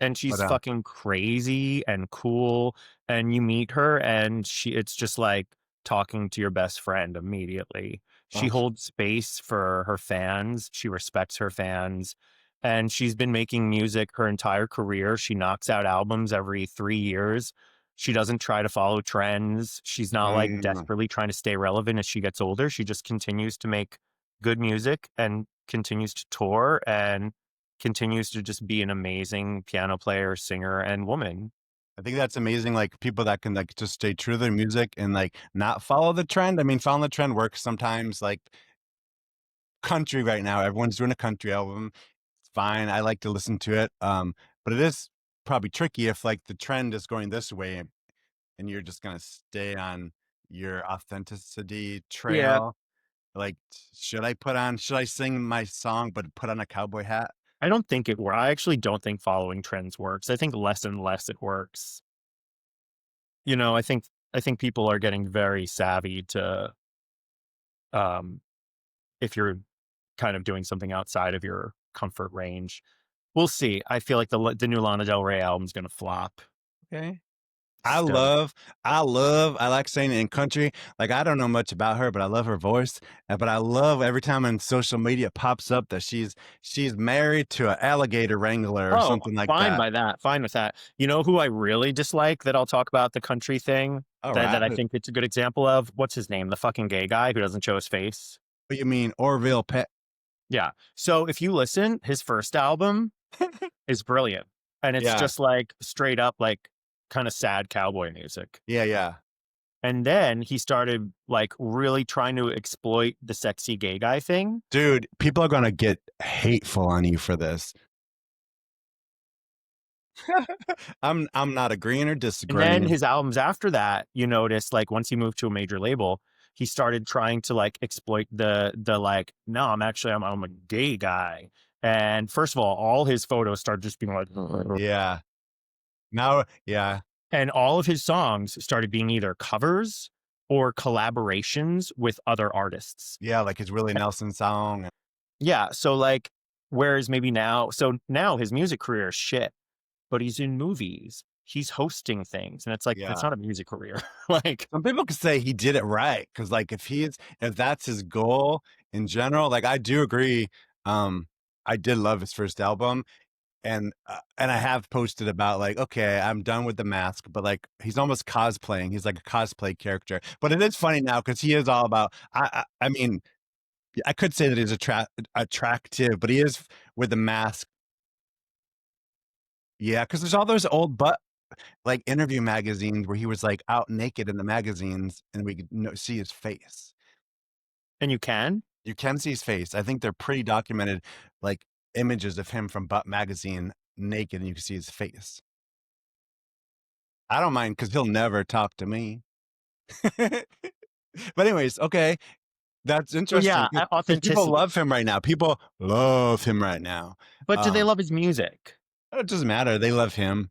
And but she's fucking crazy and cool. And you meet her and it's just like talking to your best friend immediately. She oh, holds space for her fans. She respects her fans. And she's been making music her entire career. She knocks out albums every 3 years. She doesn't try to follow trends. She's not like mm, desperately trying to stay relevant as she gets older. She just continues to make good music and continues to tour. And continues to just be an amazing piano player, singer, and woman. I think that's amazing. Like people that can like just stay true to their music and like not follow the trend. I mean, following the trend works sometimes. Like country right now, everyone's doing a country album. It's fine. I like to listen to it. But it is probably tricky if like the trend is going this way and you're just gonna stay on your authenticity Yeah. trail. Like, should I sing my song but put on a cowboy hat? I don't think it works. I actually don't think following trends works. I think less and less it works. I think people are getting very savvy to um if you're kind of doing something outside of your comfort range. We'll see. I feel like the new Lana Del Rey album is going to flop Okay. I still. love, I like saying it in country. Like I don't know much about her, but I love her voice. But I love every time on social media it pops up that she's married to an alligator wrangler or Oh, something like fine that. by that. Fine with that. You know who I really dislike that I'll talk about the country thing All that right. I think it's a good example of? What's his name? The fucking gay guy who doesn't show his face. What you mean, Orville Peck? Yeah. So if you listen, his first album is brilliant. And it's Yeah, just like straight up like kind of sad cowboy music. yeah, yeah. And then he started like really trying to exploit the sexy gay guy thing. Dude, people are gonna get hateful on you for this. I'm not agreeing or And then disagreeing. his albums after that, you notice like once he moved to a major label, he started trying to like exploit the like, no, I'm a gay guy. And first of all his photos started just being like, Yeah. Now, yeah, and all of his songs started being either covers or collaborations with other artists. yeah, like his Willie Nelson song. Yeah. So like, whereas maybe now his music career is shit, but he's in movies. He's hosting things. And it's like, that's Yeah. not a music career. Like, Some people could say he did it right because, like, if that's his goal in general, like, I do agree. Um, I did love his first album, and I have posted about like, okay, I'm done with the mask, but like, he's almost cosplaying. He's like a cosplay character, but it is funny now because he is all about. I mean, I could say that he's attractive, but he is with the mask. Yeah, because there's all those old butt like interview magazines where he was like out naked in the magazines and we could see his face. and you can. You can see his face. I think they're pretty documented, like images of him from Butt Magazine naked and you can see his face. I don't mind because he'll never talk to me. But anyways, okay. That's So yeah, interesting because people authenticity. love him right now. People love him right now. But do they love his music? It doesn't matter. They love him,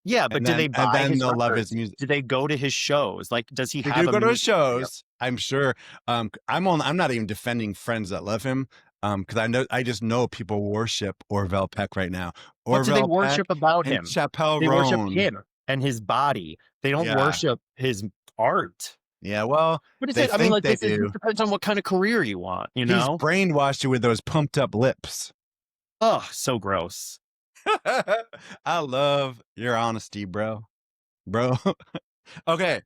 Yeah, but do they and buy then his they'll love his records? music. Do they go to his shows? Like, does he They have do a go to his music career? shows, I'm sure. I'm not even defending friends that love him, because I just know people worship Orville Peck right now. What do they Orville Peck worship about and him? Chappelle They worship Roan. him and his body. They don't Yeah, worship his art. yeah. Well, What is they it? I mean, think like they this do. depends on what kind of career you want, you He's know? brainwashed you with those pumped up lips. Oh, so gross. I love your honesty, bro. Okay.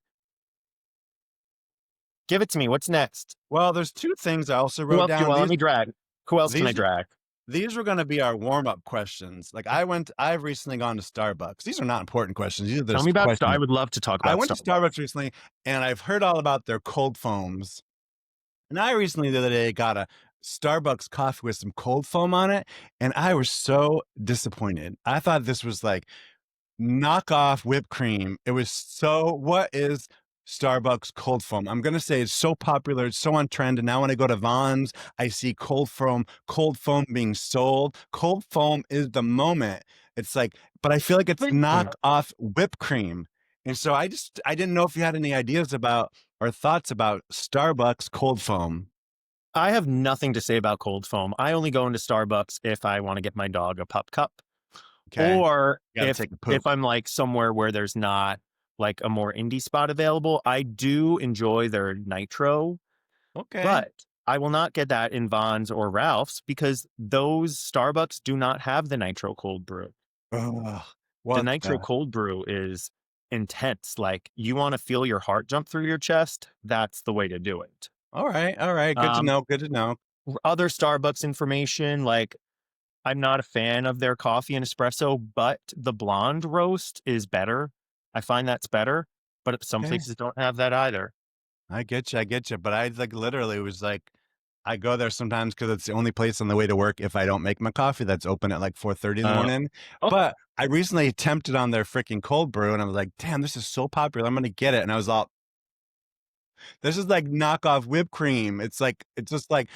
Give it to me. What's next? Well, there's two things I also Who wrote else do you down. want? Let me drag. Who else can I These drag? These were going to be our warm up questions. Like I've recently gone to Starbucks. These are not important questions. These are Tell just me about Star. I questions. would love to talk I about went to Starbucks. Starbucks recently and I've heard all about their cold foams. And I recently the other day got a Starbucks coffee with some cold foam on it. And I was so disappointed. I thought this was like knockoff whipped cream. It was what is Starbucks cold foam? I'm gonna say it's so popular, it's so on trend. And now when I go to Vons, I see cold foam being sold. Cold foam is the moment. It's like, but I feel like it's knockoff whipped cream. And so I didn't know if you had any ideas about or thoughts about Starbucks cold foam. I have nothing to say about cold foam. I only go into Starbucks if I want to get my dog a pup cup, Okay. or You gotta take a poop. if I'm like somewhere where there's not like a more indie spot available. I do enjoy their nitro, Okay. but I will not get that in Vons or Ralph's because those Starbucks do not have the nitro cold brew. Ugh, The what nitro cold brew is intense. Like, you want to feel your heart jump through your chest. That's the way to do it. All right. Good to Um, know. Good to know. Other Starbucks information, like I'm not a fan of their coffee and espresso, but the blonde roast is better. I find that's better, but some Okay. places don't have that either. I get you. But I like literally was like, I go there sometimes because it's the only place on the way to work if I don't make my coffee that's open at like 4:30 in the Uh, morning. oh, But I recently attempted on their freaking cold brew and I was like, damn, this is so popular. I'm gonna get it. And I was all, this is like knockoff whipped cream. It's just like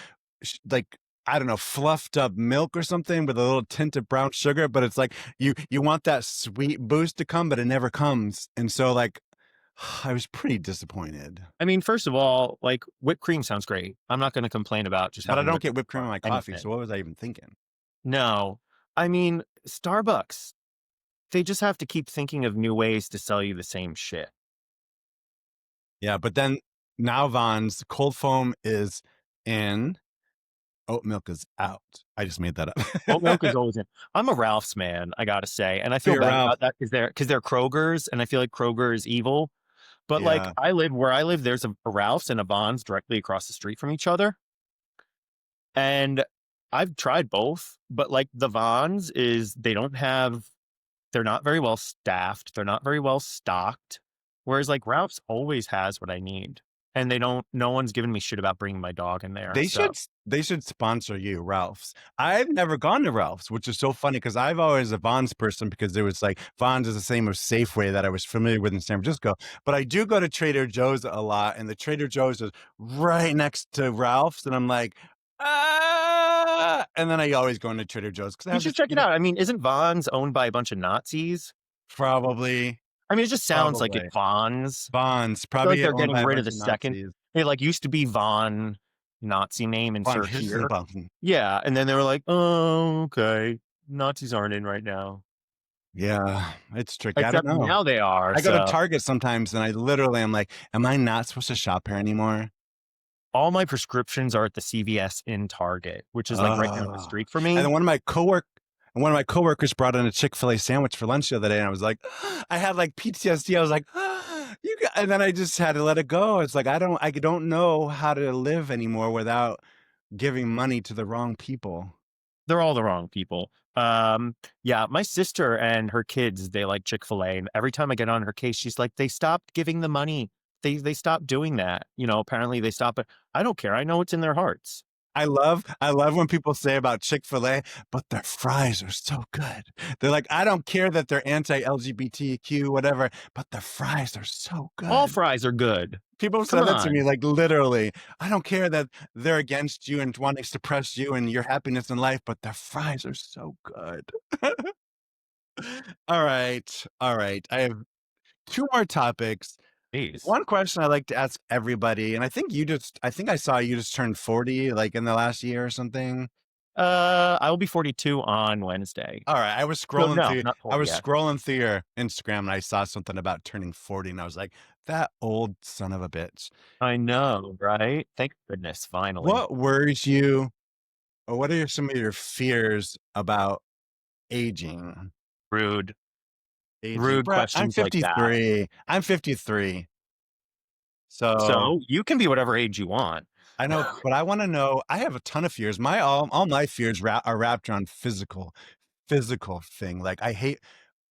like I don't know, fluffed up milk or something with a little tint of brown sugar, but it's like you want that sweet boost to come, but it never comes. And so like I was pretty disappointed. I mean, first of all, like whipped cream sounds great. I'm not going to complain about just But I having don't whipped get whipped cream cream in on my coffee, so anything. what was I even thinking? No, I mean, Starbucks, they just have to keep thinking of new ways to sell you the same shit. Yeah, but then now Vaughn's cold foam is in, oat milk is out. I just made that Oat milk is up. always in. I'm a Ralph's man, I gotta say, and I Oh, feel you're bad Ralph. about that because they're Kroger's, and I feel like Kroger is evil. But like Yeah. where I live, there's a Ralph's and a Vons directly across the street from each other, and I've tried both, but like the Vons is they're not very well staffed, they're not very well stocked, whereas like Ralph's always has what I need, and no one's giving me shit about bringing my dog in there. So They should sponsor you, Ralph's. I've never gone to Ralph's, which is so funny because I've always a Vons person because it was like Vons is the same as Safeway that I was familiar with in San Francisco. But I do go to Trader Joe's a lot, and the Trader Joe's is right next to Ralph's, and I'm like, ah, and then I always go into Trader Joe's because I you have should this, check it out. I mean, isn't Vons owned by a bunch of Nazis? probably, I mean, it just sounds like it probably Vons. Vons, I feel like probably they're owned getting by a rid of bunch the of second. Nazis. It like used to be Von, Nazi name, Von insert here. Hüsselbaum. Yeah, and then they were like, "Oh, okay, Nazis aren't in right now." Yeah, it's tricky. I don't Except know. now they are. I go to So Target sometimes and I literally am like, am I not supposed to shop here anymore? all my prescriptions are at the CVS in Target, which is like right down the Oh. street from And me. then one of my coworkers brought in a Chick-fil-A sandwich for lunch the other day, and I was like, I had like PTSD. I was like, and then I just had to let it go. It's like I don't know how to live anymore without giving money to the wrong people. They're all the wrong people. Yeah, my sister and her kids, they like Chick-fil-A, and every time I get on her case, she's like, they stopped giving the money. They stopped doing that. Apparently they stopped, but I don't care. I know it's in their hearts. I love when people say about Chick-fil-A, but their fries are so good. They're like, I don't care that they're anti-LGBTQ, whatever, but the fries are so All good. fries are good. People Come said that to me, on. like literally. I don't care that they're against you and want to suppress you and your happiness in life, but the fries are so good. All right. All right. I have two more topics. Jeez. One question I like to ask everybody, and I think I saw you just turned 40 like in the last year or something. I will be 42 on Wednesday. All right. So no, not I 40 was yet. scrolling through your Instagram and I saw something about turning 40 and I was like, that old son of a bitch. I know, right? Thank goodness, finally. What worries you or what are some of your fears about aging? Rude, Aging. rude Brett, I'm questions like that. 53. I'm 53. So So you can be whatever age you want. I know, but I want to know. I have a ton of fears. All my fears are wrapped around physical thing. Like I hate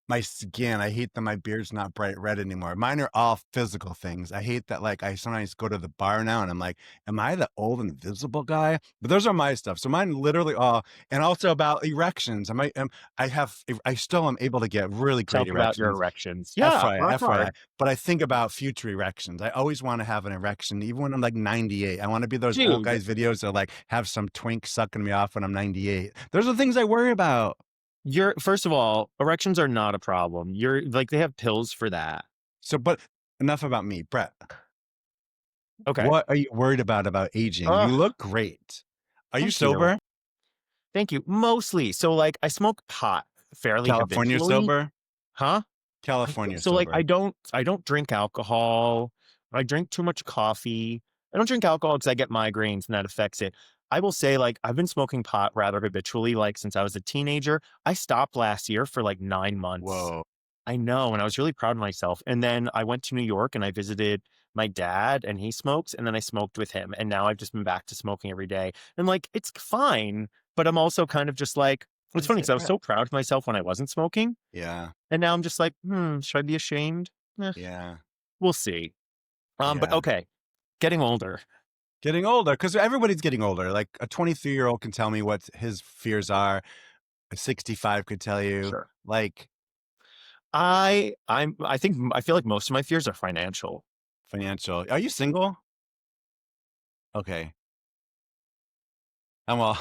my skin. I hate that my beard's not bright red anymore. Mine are all physical things. I hate that, like, I sometimes go to the bar now and I'm like, am I the old invisible guy? But those are my stuff. So mine literally all, and also about erections. I still am able to get really Tell great me about your erections. erections. Yeah, work FYI. hard. But I think about future erections. I always want to have an erection, even when I'm like 98. I want to be those old Dude, guys videos that like have some twink sucking me off when I'm 98. Those are the things I worry about. first of all, erections are not a problem. You're like they have pills for that. So, but enough about me, Brett. Okay. What are you worried about aging? You Oh, look great. Are you thank you. sober? Thank you. Mostly. So like I smoke pot fairly California habitually. sober? Huh? California So like sober. I don't drink alcohol. I drink too much coffee. I don't drink alcohol because I get migraines and that affects it. I will say like I've been smoking pot rather habitually like since I was a teenager. I stopped last year for like 9 months. Whoa. I know, and I was really proud of myself. And then I went to New York and I visited my dad and he smokes and then I smoked with him and now I've just been back to smoking every day. And like it's fine, but I'm also kind of just like It's funny because I was Brett? so proud of myself when I wasn't smoking, Yeah, and now I'm just like, should I be ashamed? Eh, yeah, we'll see. But yeah. okay, getting older. Getting older, because everybody's getting older. Like a 23-year-old can tell me what his fears are. A 65 could tell you. Sure. Like I feel like most of my fears are financial. financial. Are you single? Okay. I'm all.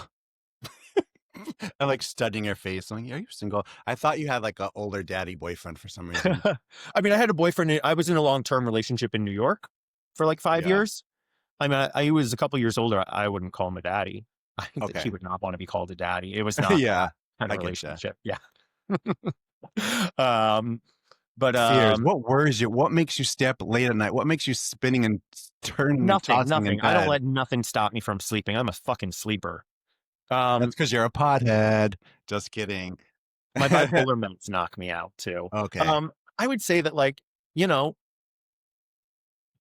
I'm like studying your face. I'm like, are you single? I thought you had like an older daddy boyfriend for some reason. I mean, I had a boyfriend. I was in a long-term relationship in New York for like 5 years. I mean, he was a couple years older. I wouldn't call him a daddy. I think that he Okay. would not want to be called a daddy. It was not Yeah, that kind of I get you. relationship. Yeah. um, but Fears. What worries you? What makes you stay up late at night? What makes you spinning and turning and nothing, tossing in nothing. I don't bed? let nothing stop me from sleeping. I'm a fucking sleeper. That's Um, because you're a pothead. Just kidding. my bipolar meds knock me out too. Okay. Um, I would say that like, you know,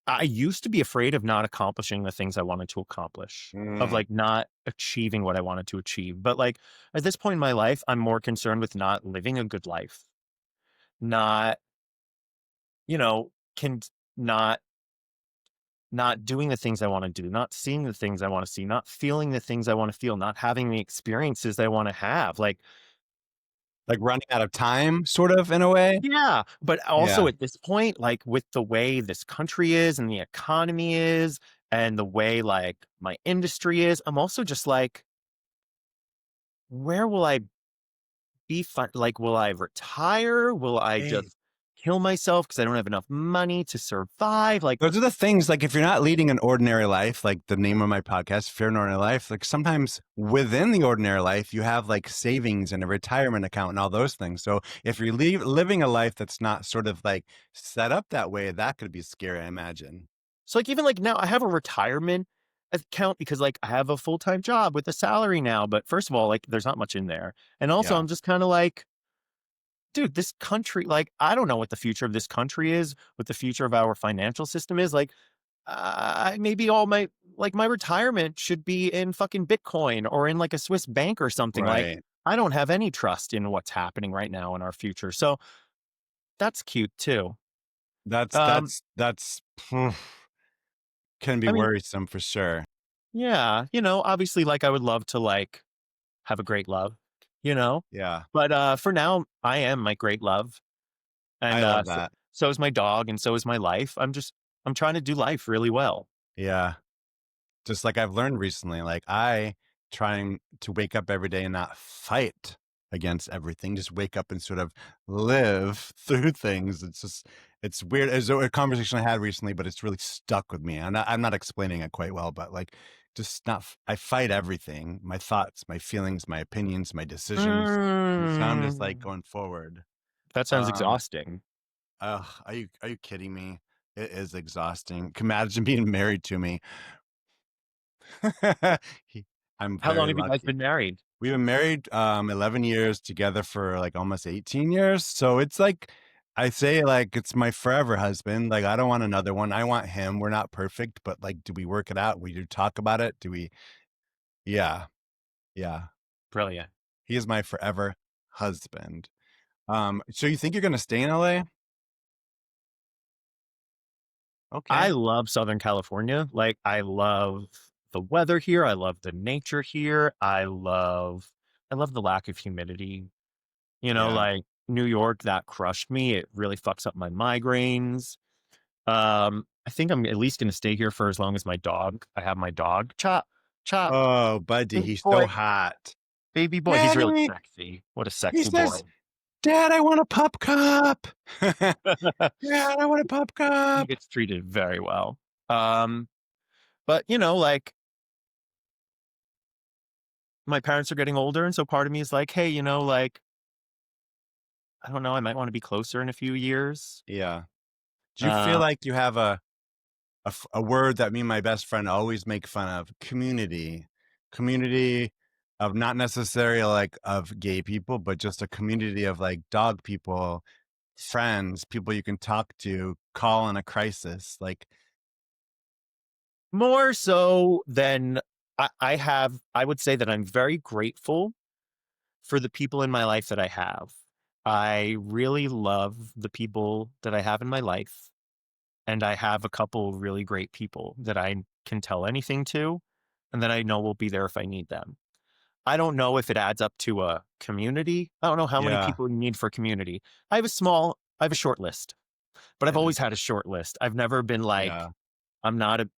I used to be afraid of not accomplishing the things I wanted to accomplish, of Mm. like not achieving what I wanted to achieve. But like at this point in my life, I'm more concerned with not living a good life, not, you know, can not not doing the things I want to do, not seeing the things I want to see, not feeling the things I want to feel, not having the experiences I want to have. Like, Like running out of time, sort of in a way. yeah. But also Yeah. at this point, like with the way this country is and the economy is and the way like my industry is, I'm also just like, where will I be fun? Like, will I retire? Will I Hey. just kill myself because I don't have enough money to survive? Like, Those are the things, like if you're not leading an ordinary life, like the name of my podcast, Fear an Ordinary Life, like sometimes within the ordinary life, you have like savings and a retirement account and all those things. So if you're living a life that's not sort of like set up that way, that could be scary, I imagine. so like even like now I have a retirement account because like I have a full-time job with a salary now. But first of all, like there's not much in there. And also Yeah. I'm just kind of like, dude, this country, like, I don't know what the future of this country is, what the future of our financial system is. Like, maybe all my retirement should be in fucking Bitcoin or in like a Swiss bank or something. Like, Right. I don't have any trust in what's happening right now in our future. So that's cute too. That's, Um, that's, that's, can be I mean, worrisome for sure. yeah, obviously, like, I would love to like have a great love, you know, Yeah. but for now, I am my great love, I and love so, that. so is my dog, and so is my life. I'm trying to do life really well. Yeah. Just like I've learned recently, like I trying to wake up every day and not fight against everything, just wake up and sort of live through things. It's just, it's weird. It's a conversation I had recently, but it's really stuck with me. I'm not explaining it quite well, but like just not, I fight everything, my thoughts, my feelings, my opinions, my decisions. And so I'm just like Mm, going forward. that sounds Um, exhausting. are you kidding me? It is exhausting. Can imagine being married to me. He, I'm How long very have you guys lucky. been married? We've been married 11 years, together for like almost 18 years. So it's like I say, like it's my forever husband. Like I don't want another one. I want him. We're not perfect, but like do we work it out? We do talk about it? Do we? Yeah. Yeah. Brilliant. He is my forever husband. So you think you're gonna stay in LA? I Okay. love Southern California. Like, I love the weather here. I love the nature here. I love the lack of humidity. Yeah. Like New York, that crushed me. It really fucks up my migraines. I think I'm at least going to stay here for as long as I have my dog. Chop, chop, Oh, buddy, baby he's so boy, hot. baby boy. He's really Daddy, sexy. What a he sexy boy. says, Dad, I want a pup cup. Dad, I want a pup He cup. gets treated very well. Um, but like my parents are getting older, and so part of me is like, hey, like I don't know, I might want to be closer in a few years. Yeah. Do you feel Uh, like you have a word that me and my best friend always make fun of? Community. Community of not necessarily like of gay people, but just a community of like dog people, friends, people you can talk to, call in a crisis. Like, More so than I would say that I'm very grateful for the people in my life that I have. I really love the people that I have in my life, and I have a couple really great people that I can tell anything to, and that I know will be there if I need them. I don't know if it adds up to a community. I don't know how many Yeah. people you need for a community. I have a short list, but I've Yeah. always had a short list. I've never been like, Yeah. I'm not a,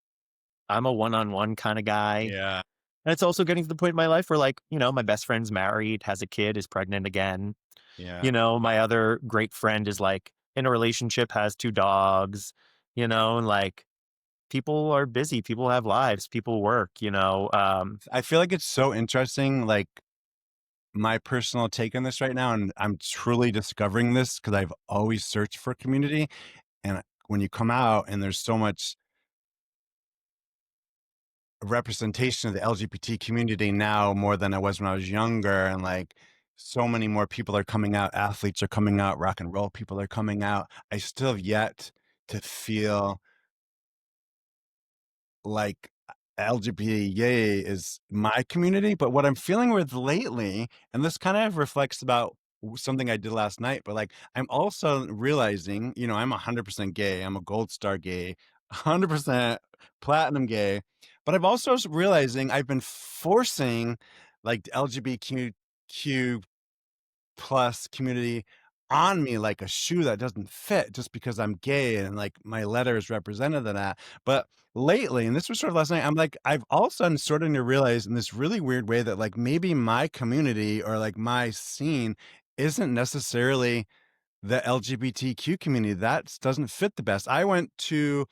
I'm a one-on-one kind of guy. Yeah. And it's also getting to the point in my life where, like, my best friend's married, has a kid, is pregnant again. Yeah. My other great friend is like in a relationship, has two dogs, and like people are busy, people have lives, people work. I feel like it's so interesting, like my personal take on this right now, and I'm truly discovering this because I've always searched for community. And when you come out and there's so much representation of the LGBT community now more than it was when I was younger, and like so many more people are coming out, athletes are coming out, rock and roll people are coming out. I still have yet to feel like LGBT yay is my community, but what I'm feeling with lately, and this kind of reflects about something I did last night, but like I'm also realizing, I'm 100% gay. I'm a gold star gay, 100% platinum gay, but I'm also realizing I've been forcing like the LGBTQ plus community on me like a shoe that doesn't fit just because I'm gay and like my letter is represented in that. But lately, and this was sort of last night, I'm like, I've all of a sudden starting to realize in this really weird way that like maybe my community or like my scene isn't necessarily the LGBTQ community. That doesn't fit the best. I went to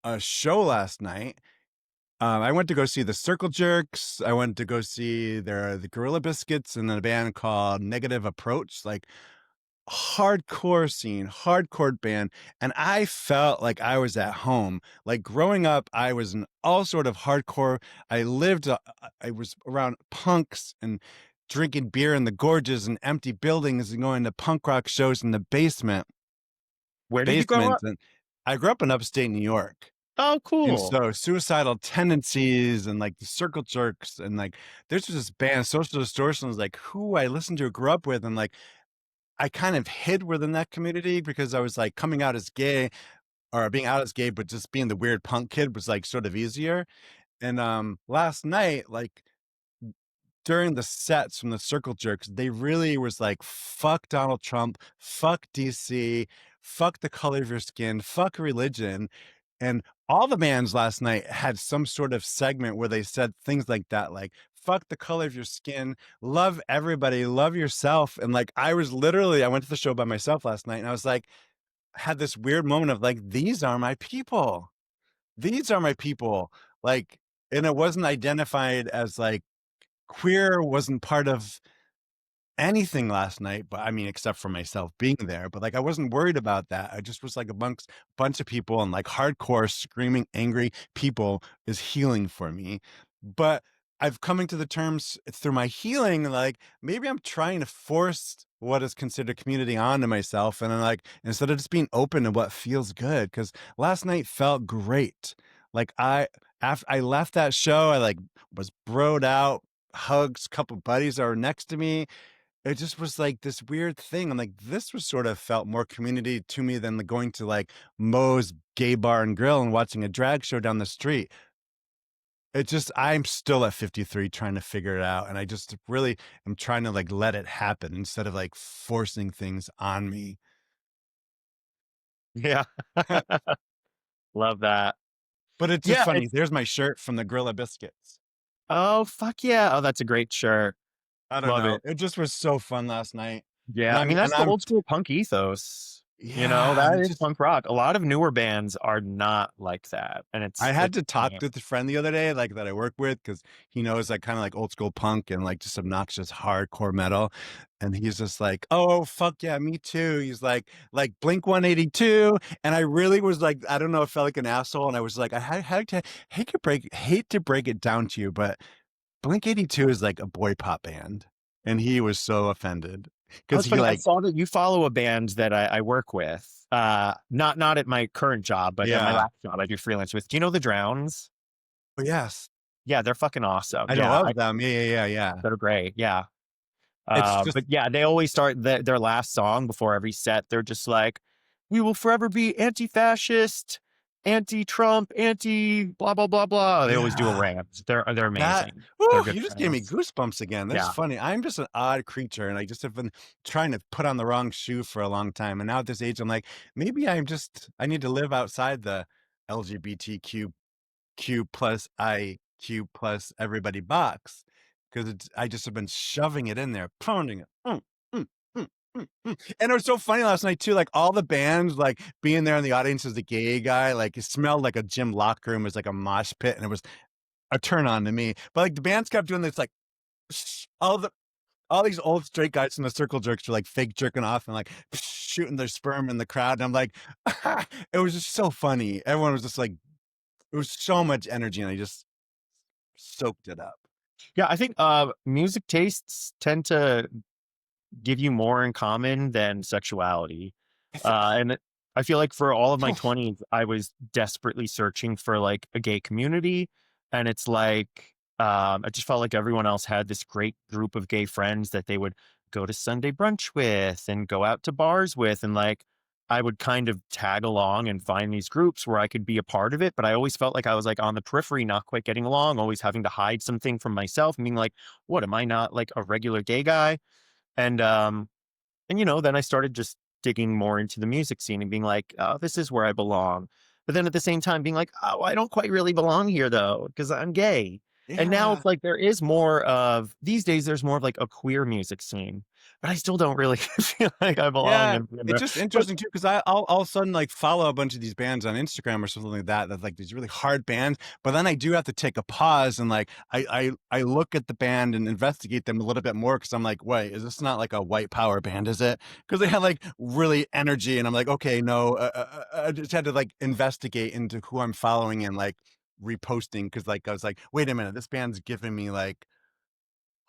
a show last night. I went to go see the Circle Jerks. I went to go see the Gorilla Biscuits and a band called Negative Approach. Like hardcore scene, hardcore band, and I felt like I was at home. Like growing up, I was in all sort of hardcore. I was around punks and drinking beer in the gorges and empty buildings and going to punk rock shows in the Where did you grow basements. up? And I grew up in upstate New York. Oh, And cool. so suicidal tendencies and like the circle jerks and like there's this band, Social Distortion was like who I listened to, grew up with, and like I kind of hid within that community because I was like coming out as gay or being out as gay, but just being the weird punk kid was like sort of easier. And last night, like during the sets from the Circle Jerks, they really was like, fuck Donald Trump, fuck DC, fuck the color of your skin, fuck religion. And all the bands last night had some sort of segment where they said things like that, like, fuck the color of your skin, love everybody, love yourself. And like, I went to the show by myself last night and I was like, had this weird moment of like, these are my people. These are my people. Like, and it wasn't identified as like queer, wasn't part of anything last night, but I mean, except for myself being there, but like I wasn't worried about that. I just was like amongst a bunch of people, and like hardcore screaming angry people is healing for me. But I've coming to the terms through my healing, like maybe I'm trying to force what is considered community onto myself. And I'm like, instead of just being open to what feels good, because last night felt great. Like after I left that show, I like was broed out, hugs, couple buddies that were next to me. It just was like this weird thing. I'm like, this was sort of felt more community to me than going to like Moe's Gay Bar and Grill and watching a drag show down the street. I'm still at 53 trying to figure it out. And I just really am trying to like let it happen instead of like forcing things on me. Yeah. Love that. But it's just Yeah. funny. There's my shirt from the Gorilla Biscuits. Oh, fuck yeah. Oh, that's a great shirt. I don't Love know. it. It just was so fun last night. And Yeah. I mean, that's the I'm, old school punk ethos. yeah, That it is just, punk rock. A lot of newer bands are not like that. And I it's, had to talk yeah. with a friend the other day, like that I work with, because he knows like kind of like old school punk and like just obnoxious hardcore metal. And he's just like, oh fuck yeah, me too. He's like Blink 182. And I really was like, I don't know, I felt like an asshole. And I was like, I had to hate to break it down to you, but Blink 82 is like a boy pop band. And he was so offended Oh, because it's he funny. I like, saw that you follow a band that I work with. Not at my current job, but at my yeah, last job I do freelance with. Do you know the Drowns? oh yes, Yeah, they're fucking awesome. I Yeah, love them. Yeah. they're great. Yeah. It's just But yeah, they always start their last song before every set. They're just like, "We will forever be anti-fascist, anti-Trump, anti blah blah blah blah." They always do a yeah. rant. They're That amazing. They're ooh, good you just gave me friends. goosebumps again. That's Yeah. funny. I'm just an odd creature, and I just have been trying to put on the wrong shoe for a long time. And now at this age, I'm like, maybe I need to live outside the LGBTQ Q plus IQ plus everybody box because I just have been shoving it in there, pounding it. Mm, And it was so funny last night too. Like all the bands, like being there in the audience as the gay guy, like it smelled like a gym locker room. It was like a mosh pit, and it was a turn on to me. But like the bands kept doing this, like all these old straight guys from the circle jerks were like fake jerking off and like shooting their sperm in the crowd. And I'm like, it was just so funny. Everyone was just like, it was so much energy, and I just soaked it up. Yeah, I think music tastes tend to give you more in common than sexuality. I feel like for all of my 20s, I was desperately searching for like a gay community. And it's like, I just felt like everyone else had this great group of gay friends that they would go to Sunday brunch with and go out to bars with. And like, I would kind of tag along and find these groups where I could be a part of it. But I always felt like I was like on the periphery, not quite getting along, always having to hide something from myself, and being like, what am I not like a regular gay guy? And then I started just digging more into the music scene and being like, oh, this is where I belong. But then at the same time being like, oh, I don't quite really belong here though, because I'm gay. And now Yeah. it's like these days there's more of like a queer music scene, but I still don't really feel like I belong Yeah, in it's there. just But interesting too because I'll all of a sudden like follow a bunch of these bands on Instagram or something like that. That's like these really hard bands, but then I do have to take a pause and like I look at the band and investigate them a little bit more because I'm like, wait, is this not like a white power band? Is it? Because they have like really energy, and I'm like, okay, no, I just had to like investigate into who I'm following and like reposting because like I was like, wait a minute, this band's giving me like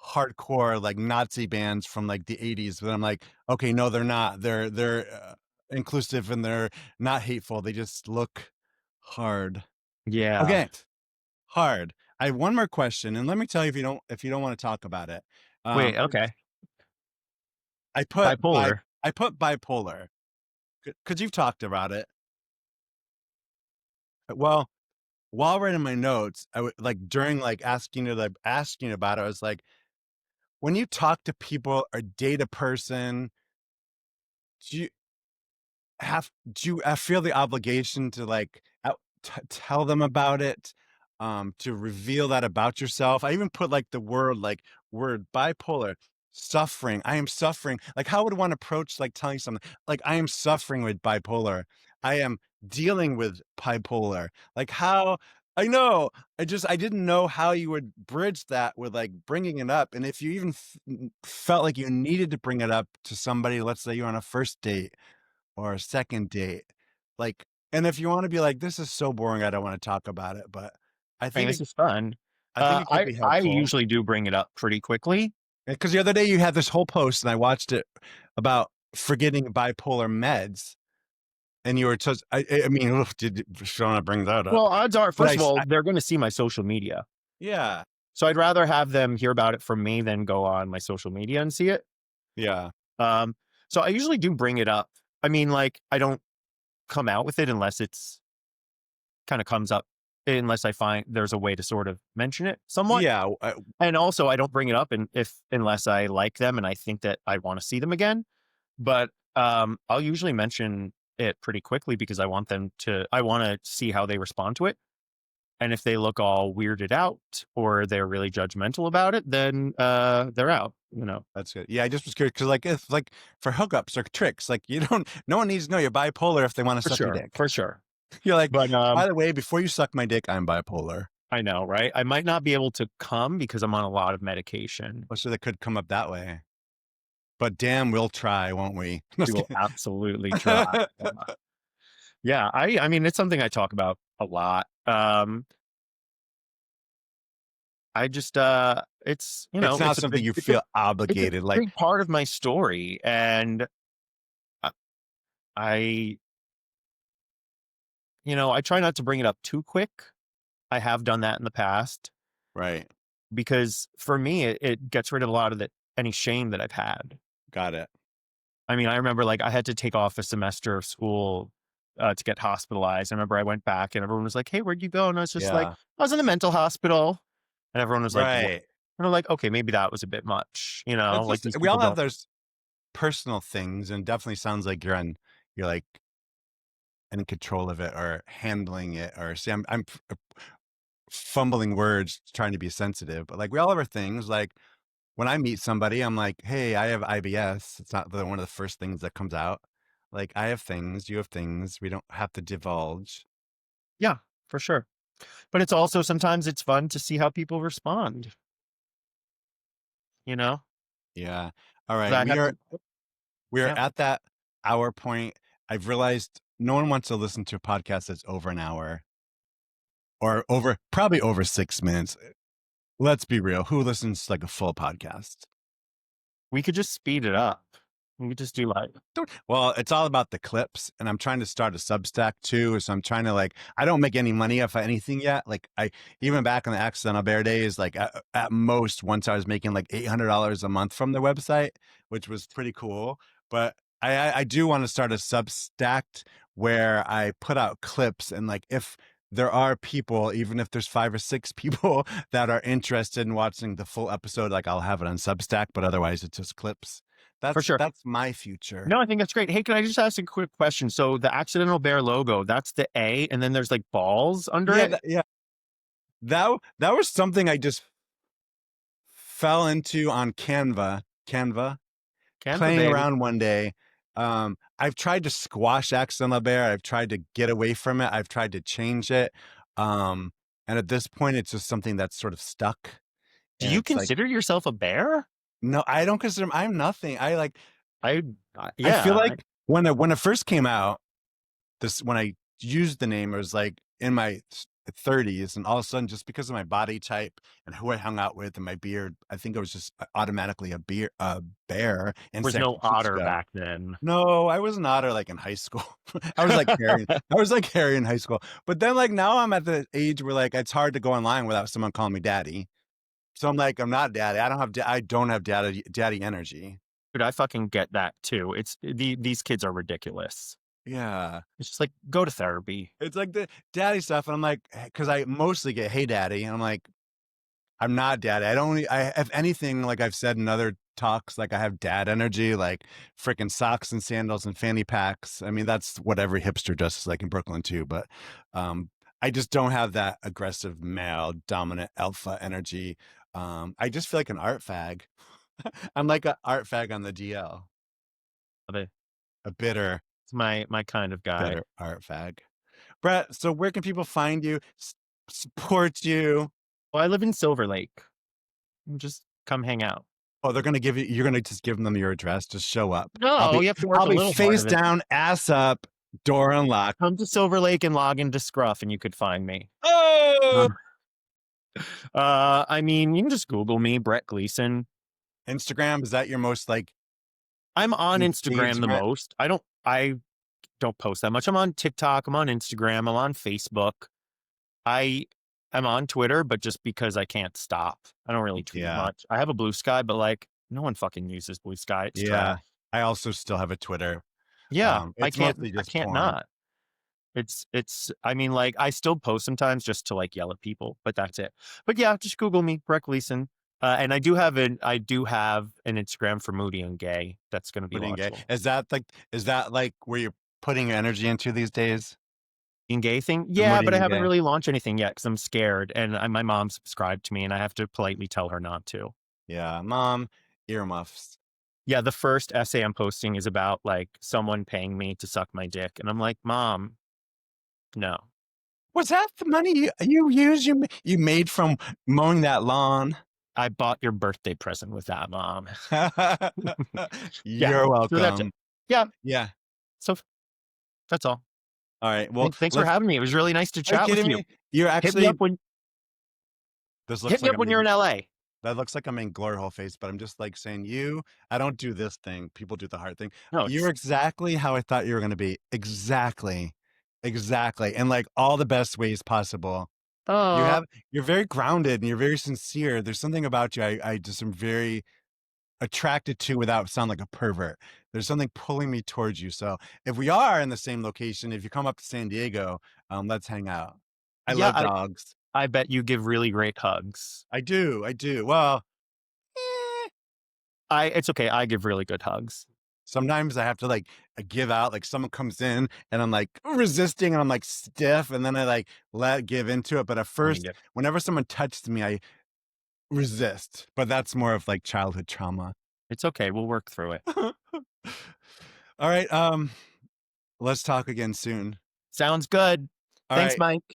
hardcore like Nazi bands from like the 80s, but I'm like, okay, no, they're not. They're inclusive and they're not hateful. They just look hard. yeah. Okay, hard. I have one more question, and let me tell you if you don't want to talk about it. Wait, Um, okay. I put bi Bipolar. I put bipolar because you've talked about it. Well, while writing my notes, I would like during like asking about it, I was like, when you talk to people or date a person, do you do you feel the obligation to like tell them about it, to reveal that about yourself? I even put like the word bipolar, suffering. I am suffering. Like how would one approach like telling someone like I am suffering with bipolar? I am dealing with bipolar. Like how I know. I didn't know how you would bridge that with like bringing it up, and if you even felt like you needed to bring it up to somebody, let's say you're on a first date or a second date. Like, and if you want to be like, this is so boring, I don't want to talk about it, but I I mean, think this is fun. I think it could be I helpful. usually do bring it up pretty quickly. Because the other day you had this whole post and I watched it about forgetting bipolar meds, and you were just, I mean, ugh, did Shona bring that up? Well, odds are, But first of all, they're going to see my social media. yeah, So I'd rather have them hear about it from me than go on my social media and see it. yeah, Um, so I usually do bring it up. I mean, like, I don't come out with it unless it's kind of comes up, unless I find there's a way to sort of mention it somewhat. yeah, And also, I don't bring it up unless I like them and I think that I want to see them again. But I'll usually mention it pretty quickly because I want to see how they respond to it. And if they look all weirded out or they're really judgmental about it, then they're out, you know. that's good. Yeah, I just was curious because like if like for hookups or tricks, like you don't, no one needs to know you're bipolar if they want to For suck your sure, dick. for sure. You're like, But by the way, before you suck my dick, I'm bipolar. I know, right? I might not be able to come because I'm on a lot of medication. Oh, so that could come up that way. But damn, we'll try, won't we? We Just will kidding. absolutely try. Yeah, I mean, it's something I talk about a lot. I just it's It's not something you feel it's a obligated. Like, big part of my story, and I, I I try not to bring it up too quick. I have done that in the past right. because for me it gets rid of a lot of the any shame that I've had. Got it. I mean, I remember like I had to take off a semester of school to get hospitalized. I remember I went back and everyone was like, "Hey, where'd you go?" And I was just like, Yeah. "I was in the mental hospital." And everyone was like, "What?" Right. And I'm like, "Okay, maybe that was a bit much." You know, It's like just these we people all have don't those personal things, and definitely sounds like you're like in control of it or handling it. Or see, I'm fumbling words trying to be sensitive, but like we all have our things. Like when I meet somebody, I'm like, "Hey, I have IBS." It's not one of the first things that comes out. Like I have things, you have things. We don't have to divulge. Yeah, for sure. But it's also sometimes it's fun to see how people respond, you know? Yeah. All 'Cause right. I We have are to we are yeah. at that hour point. I've realized no one wants to listen to a podcast that's over an hour or probably over 6 minutes. Let's be real. Who listens to like a full podcast? We could just speed it up. We could just do like Well, it's all about the clips, and I'm trying to start a Substack too. So I'm trying to like, I don't make any money off of anything yet. Like I, even back in the Accidental Bear days, like at most once I was making like $800 a month from the website, which was pretty cool. But I do want to start a Substack where I put out clips, and like if there are people, even if there's 5 or 6 people that are interested in watching the full episode, like I'll have it on Substack, but otherwise it's just clips. for sure. That's my future. No, I think that's great. Hey, can I just ask a quick question? So the Accidental Bear logo, that's the A, and then there's like balls under Yeah, it. yeah. That was something I just fell into on Canva, Canva, playing baby. around one day. I've tried to squash Accidental Bear. I've tried to get away from it. I've tried to change it. Um, and at this point, it's just something that's sort of stuck. Do And you it's like, consider yourself a bear? no, I don't consider I'm nothing. I, I feel yeah. like when it first came out, when I used the name, it was like in my 30s, and all of a sudden, just because of my body type and who I hung out with and my beard, I think I was just automatically a bear in Was San no otter Francisco. back then. No, I was an otter like in high school. I was like Harry. I was like Harry in high school. But then like now I'm at the age where like it's hard to go online without someone calling me daddy. So I'm like, I'm not daddy. I don't have daddy energy. Dude, I fucking get that too. These kids are ridiculous. Yeah. It's just like go to therapy. It's like the daddy stuff. And I'm like, because I mostly get, "Hey daddy." And I'm like, I'm not daddy. If anything, like I've said in other talks, like I have dad energy, like freaking socks and sandals and fanny packs. I mean, that's what every hipster dresses like in Brooklyn too. But I just don't have that aggressive male dominant alpha energy. I just feel like an art fag. I'm like an art fag on the DL, Love it. a bitter, It's my kind of guy. bitter art fag. Brett, so where can people find you, support you? Well, I live in Silver Lake. Just come hang out. Oh, you're gonna just give them your address. Just show up. No, you have to work I'll a be little part face of it. down, ass up, door unlocked. Come to Silver Lake and log into Scruff, and you could find me. Oh, I mean, you can just Google me, Brett Gleason. Instagram, is that your most like I'm on Instagram the engagement? most. I don't post that much. I'm on TikTok. I'm on Instagram. I'm on Facebook. I am on Twitter, but just because I can't stop. I don't really tweet Yeah. much. I have a Blue Sky, but like no one fucking uses Blue Sky. It's trash. Yeah. I also still have a Twitter. Yeah, It's mostly I just can't porn. not. It's I mean, like I still post sometimes just to like yell at people, but that's it. But yeah, just Google me, Brett Gleason. And I do have an Instagram for Moody and Gay that's gonna be Putting gay. launchable. Is that like where you're putting your energy into these days? In Gay thing? The Yeah, Moody but I and haven't gay. really launched anything yet because I'm scared and my mom subscribed to me and I have to politely tell her not to. Yeah. Mom, earmuffs. Yeah, the first essay I'm posting is about like someone paying me to suck my dick. And I'm like, Mom, no. Was that the money you made from mowing that lawn? I bought your birthday present with that, Mom. Yeah. You're So that's it. welcome. Yeah. Yeah. So that's all. All right. Well, Thanks for having me. It was really nice to are you chat with kidding you. me? You're Hit me actually, up when this hit looks me like up when you're in LA. that looks like I'm in glory hole face, but I'm just like saying I don't do this thing. People do the hard thing. No, You're exactly how I thought you were going to be. Exactly. Exactly. In like all the best ways possible. uh You're very grounded and you're very sincere. There's something about you. I just am very attracted to without sound like a pervert. There's something pulling me towards you. So if we are in the same location, if you come up to San Diego, let's hang out. I Yeah, love dogs. I bet you give really great hugs. I do. I do. Well, It's okay. I give really good hugs. sometimes I have to like give out, like someone comes in and I'm like resisting and I'm like stiff and then I like give into it. But at I mean, first, whenever someone touches me, I resist. But that's more of like childhood trauma. it's okay. We'll work through it. All right. Let's talk again soon. Sounds good. All Thanks, right. Mike.